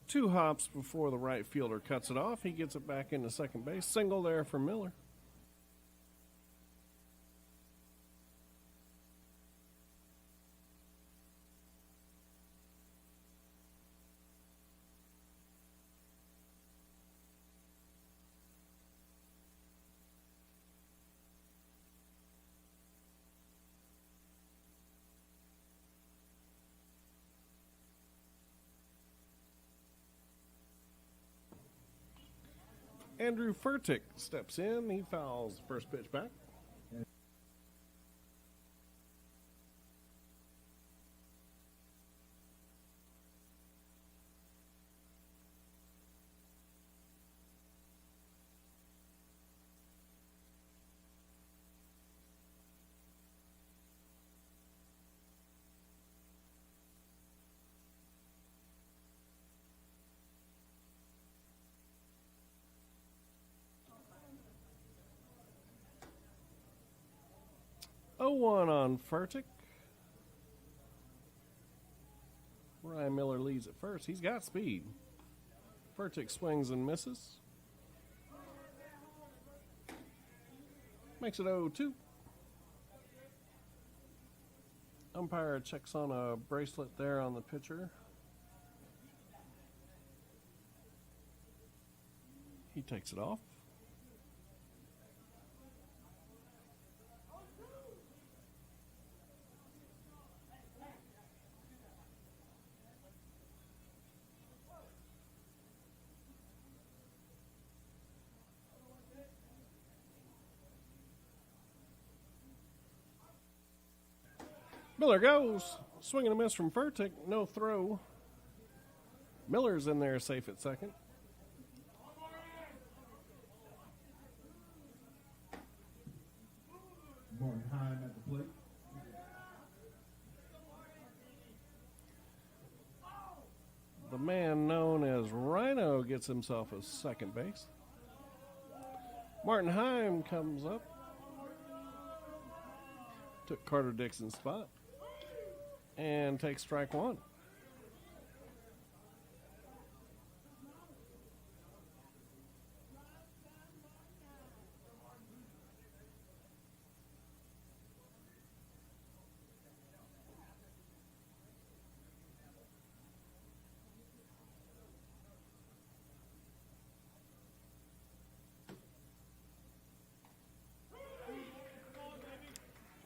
Two hops before the right fielder cuts it off. He gets it back into second base. Single there for Miller. Andrew Furtick steps in. He fouls the first pitch back. Oh, 1 on Furtick. Ryan Miller leads at first. He's got speed. Furtick swings and misses. Makes it 0-2. Umpire checks on a bracelet there on the pitcher. He takes it off. Miller goes. Swing and a miss from Furtick. No throw. Miller's in there safe at second. Martin Heim at the plate. The man known as Rhino gets himself a second base. Martin Heim comes up. Took Carter Dixon's spot. And takes strike one.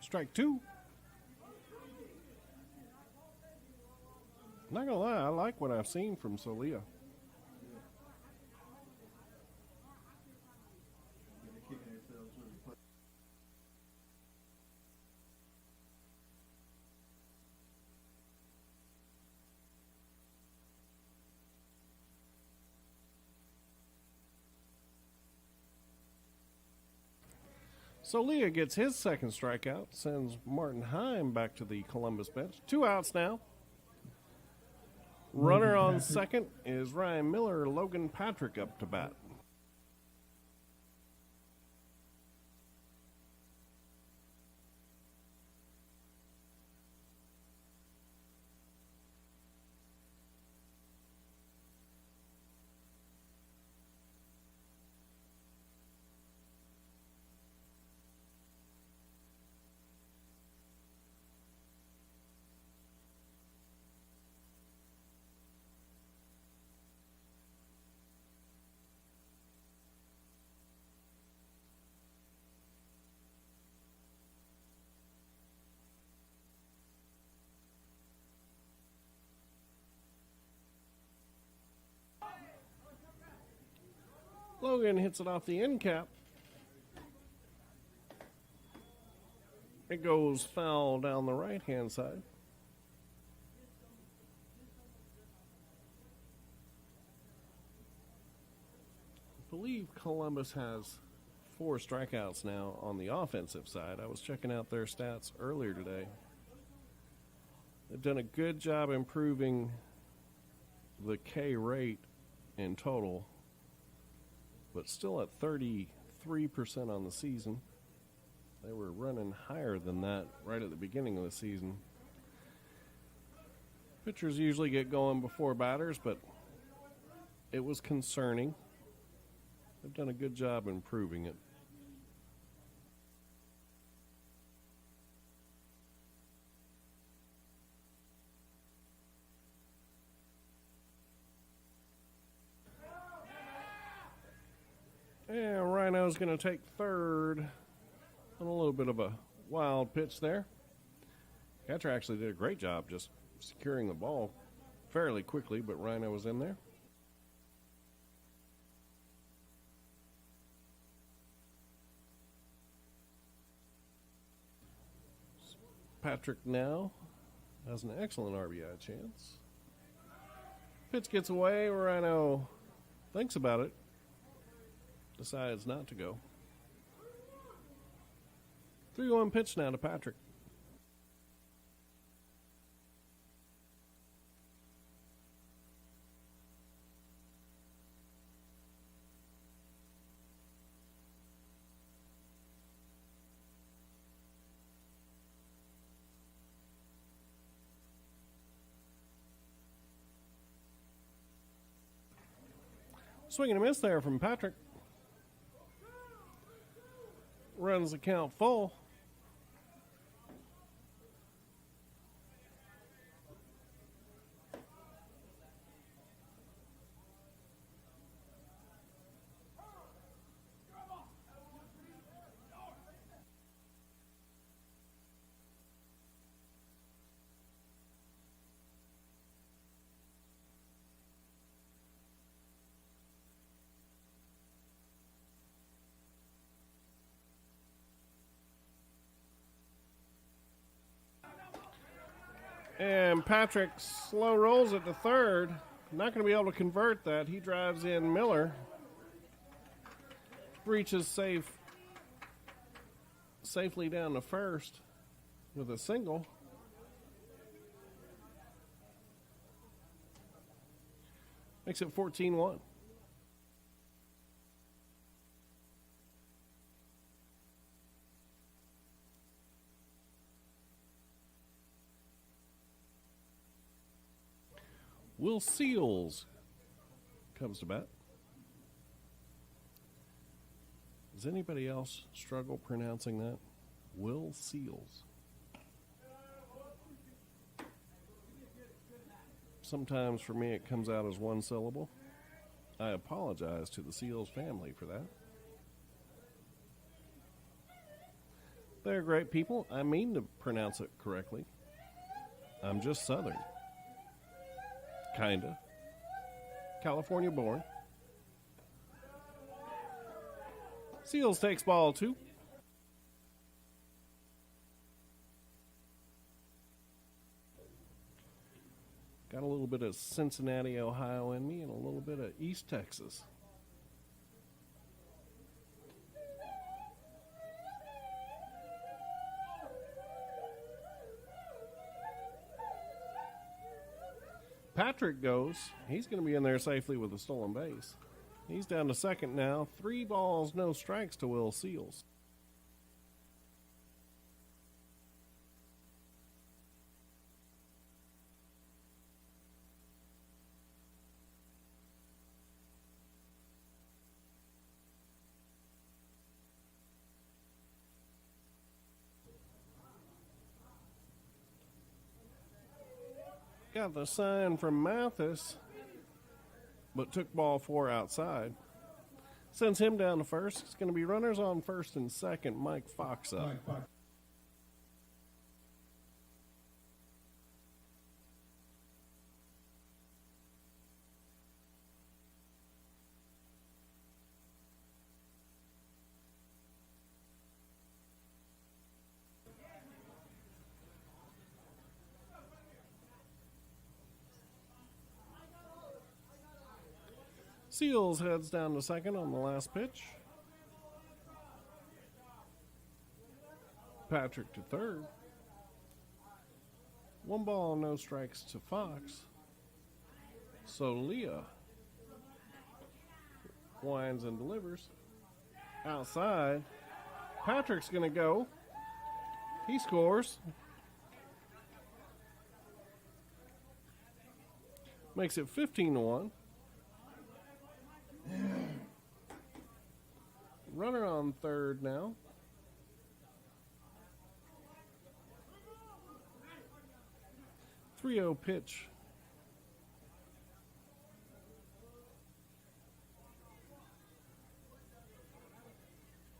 Strike two. Not gonna lie, I like what I've seen from Solia. Solia gets his second strikeout, sends Martin Heim back to the Columbus bench. 2 outs now. Runner on second is Ryan Miller. Logan Patrick up to bat. Logan hits it off the end cap. It goes foul down the right-hand side. I believe Columbus has 4 strikeouts now on the offensive side. I was checking out their stats earlier today. They've done a good job improving the K rate in total, but still at 33% on the season. They were running higher than that right at the beginning of the season. Pitchers usually get going before batters, but it was concerning. They've done a good job improving it. And Rhino's going to take third on a little bit of a wild pitch there. Catcher actually did a great job just securing the ball fairly quickly, but Rhino was in there. Patrick now has an excellent RBI chance. Pitch gets away. Rhino thinks about it. Decides not to go. 3-1 pitch now to Patrick. Swing and a miss there from Patrick. Runs the count full. And Patrick slow rolls it to third. Not going to be able to convert that. He drives in Miller. Reaches safely down to first with a single. Makes it 14-1. Will Seals comes to bat. Does anybody else struggle pronouncing that? Will Seals. Sometimes for me it comes out as one syllable. I apologize to the Seals family for that. They're great people. I mean to pronounce it correctly. I'm just Southern. Kinda. California born. Seals takes ball 2. Got a little bit of Cincinnati, Ohio in me and a little bit of East Texas. Patrick goes. He's going to be in there safely with a stolen base. He's down to second now. 3 balls, no strikes to Will Seals. Got the sign from Mathis, but took ball 4 outside. Sends him down to first. It's going to be runners on first and second. Mike Fox up. Mike Fox. Seals heads down to second on the last pitch. Patrick to third. 1 ball, no strikes to Fox. So Leah winds and delivers. Outside. Patrick's going to go. He scores. Makes it 15-1. Runner on third now. Three-0 pitch.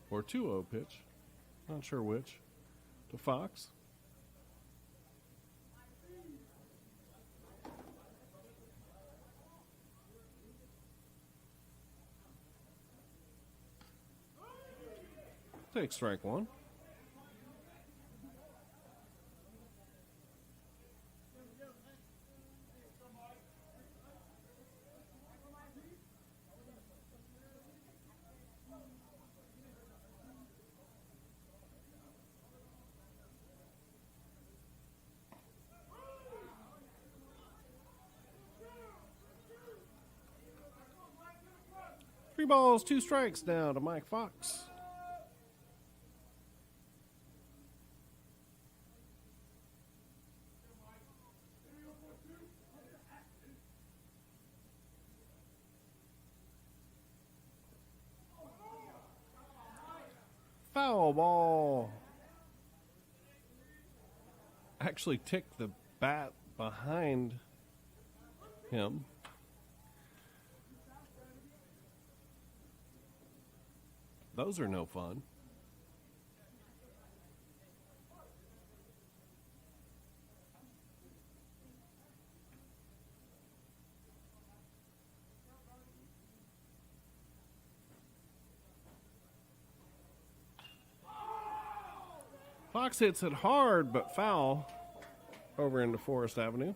Or 2-0 pitch. Not sure which. To Fox. Take strike 1. Three balls, 2 strikes now to Mike Fox. Foul ball. Actually ticked the bat behind him. Those are no fun. Fox hits it hard but foul over into Forest Avenue.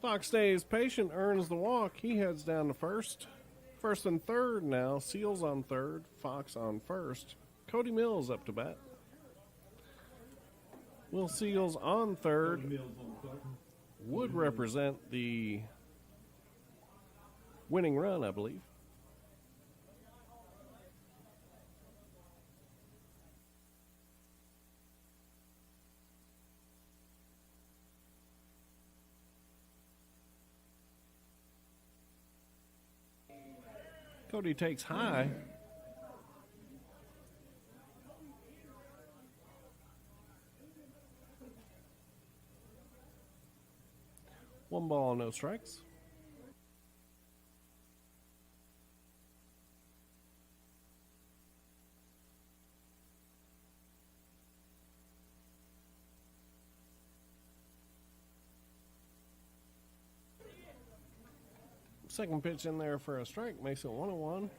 Fox stays patient, earns the walk. He heads down to first. First and third now. Seals on third. Fox on first. Cody Mills up to bat. Will Seals on third. Would represent the winning run, I believe. Cody takes high. One ball, no strikes. Second pitch in there for a strike makes it 1-1.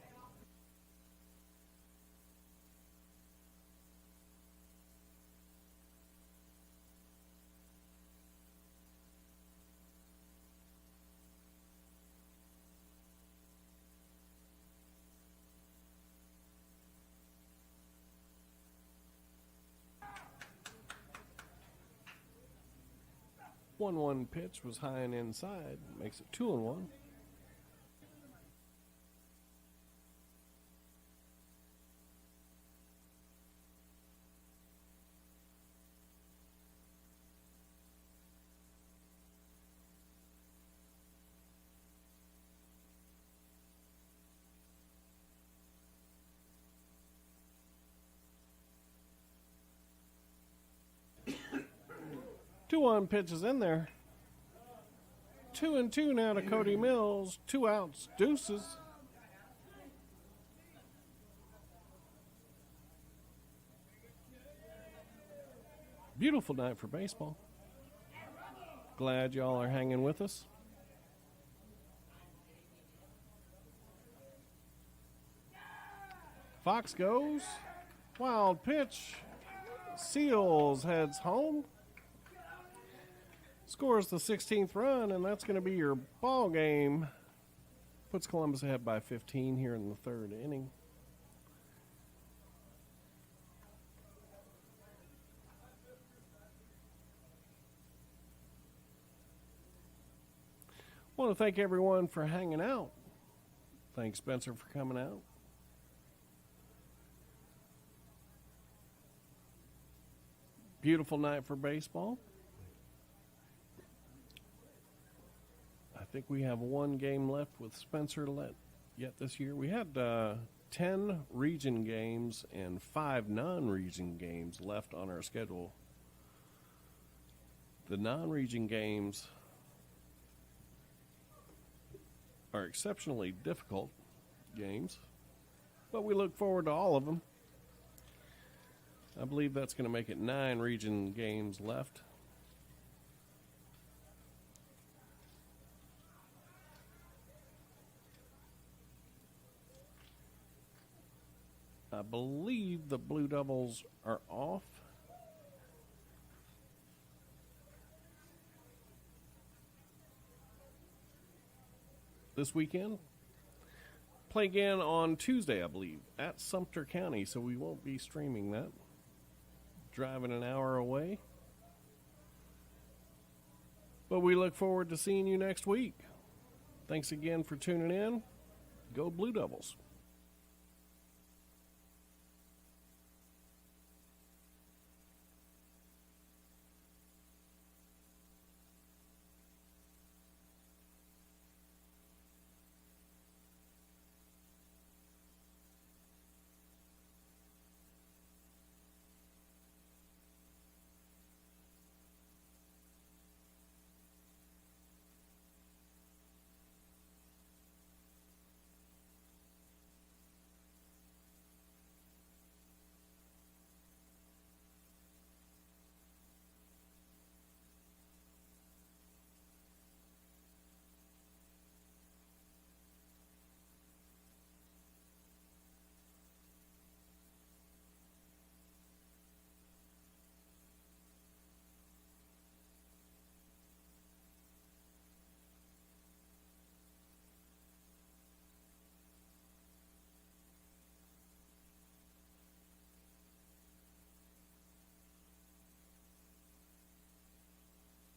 One pitch was high and inside, makes it 2-1. Two-one pitches in there. 2-2 now to Cody Mills. 2 outs, deuces. Beautiful night for baseball. Glad y'all are hanging with us. Fox goes. Wild pitch. Seals heads home. Scores the 16th run, and that's going to be your ball game. Puts Columbus ahead by 15 here in the third inning. I want to thank everyone for hanging out. Thanks, Spencer, for coming out. Beautiful night for baseball. I think we have one game left with Spencer yet this year. We had 10 region games and 5 non-region games left on our schedule. The non-region games are exceptionally difficult games, but we look forward to all of them. I believe that's going to make it 9 region games left. I believe the Blue Devils are off. This weekend. Play again on Tuesday, I believe, at Sumter County, so we won't be streaming that. Driving an hour away. But we look forward to seeing you next week. Thanks again for tuning in. Go Blue Devils.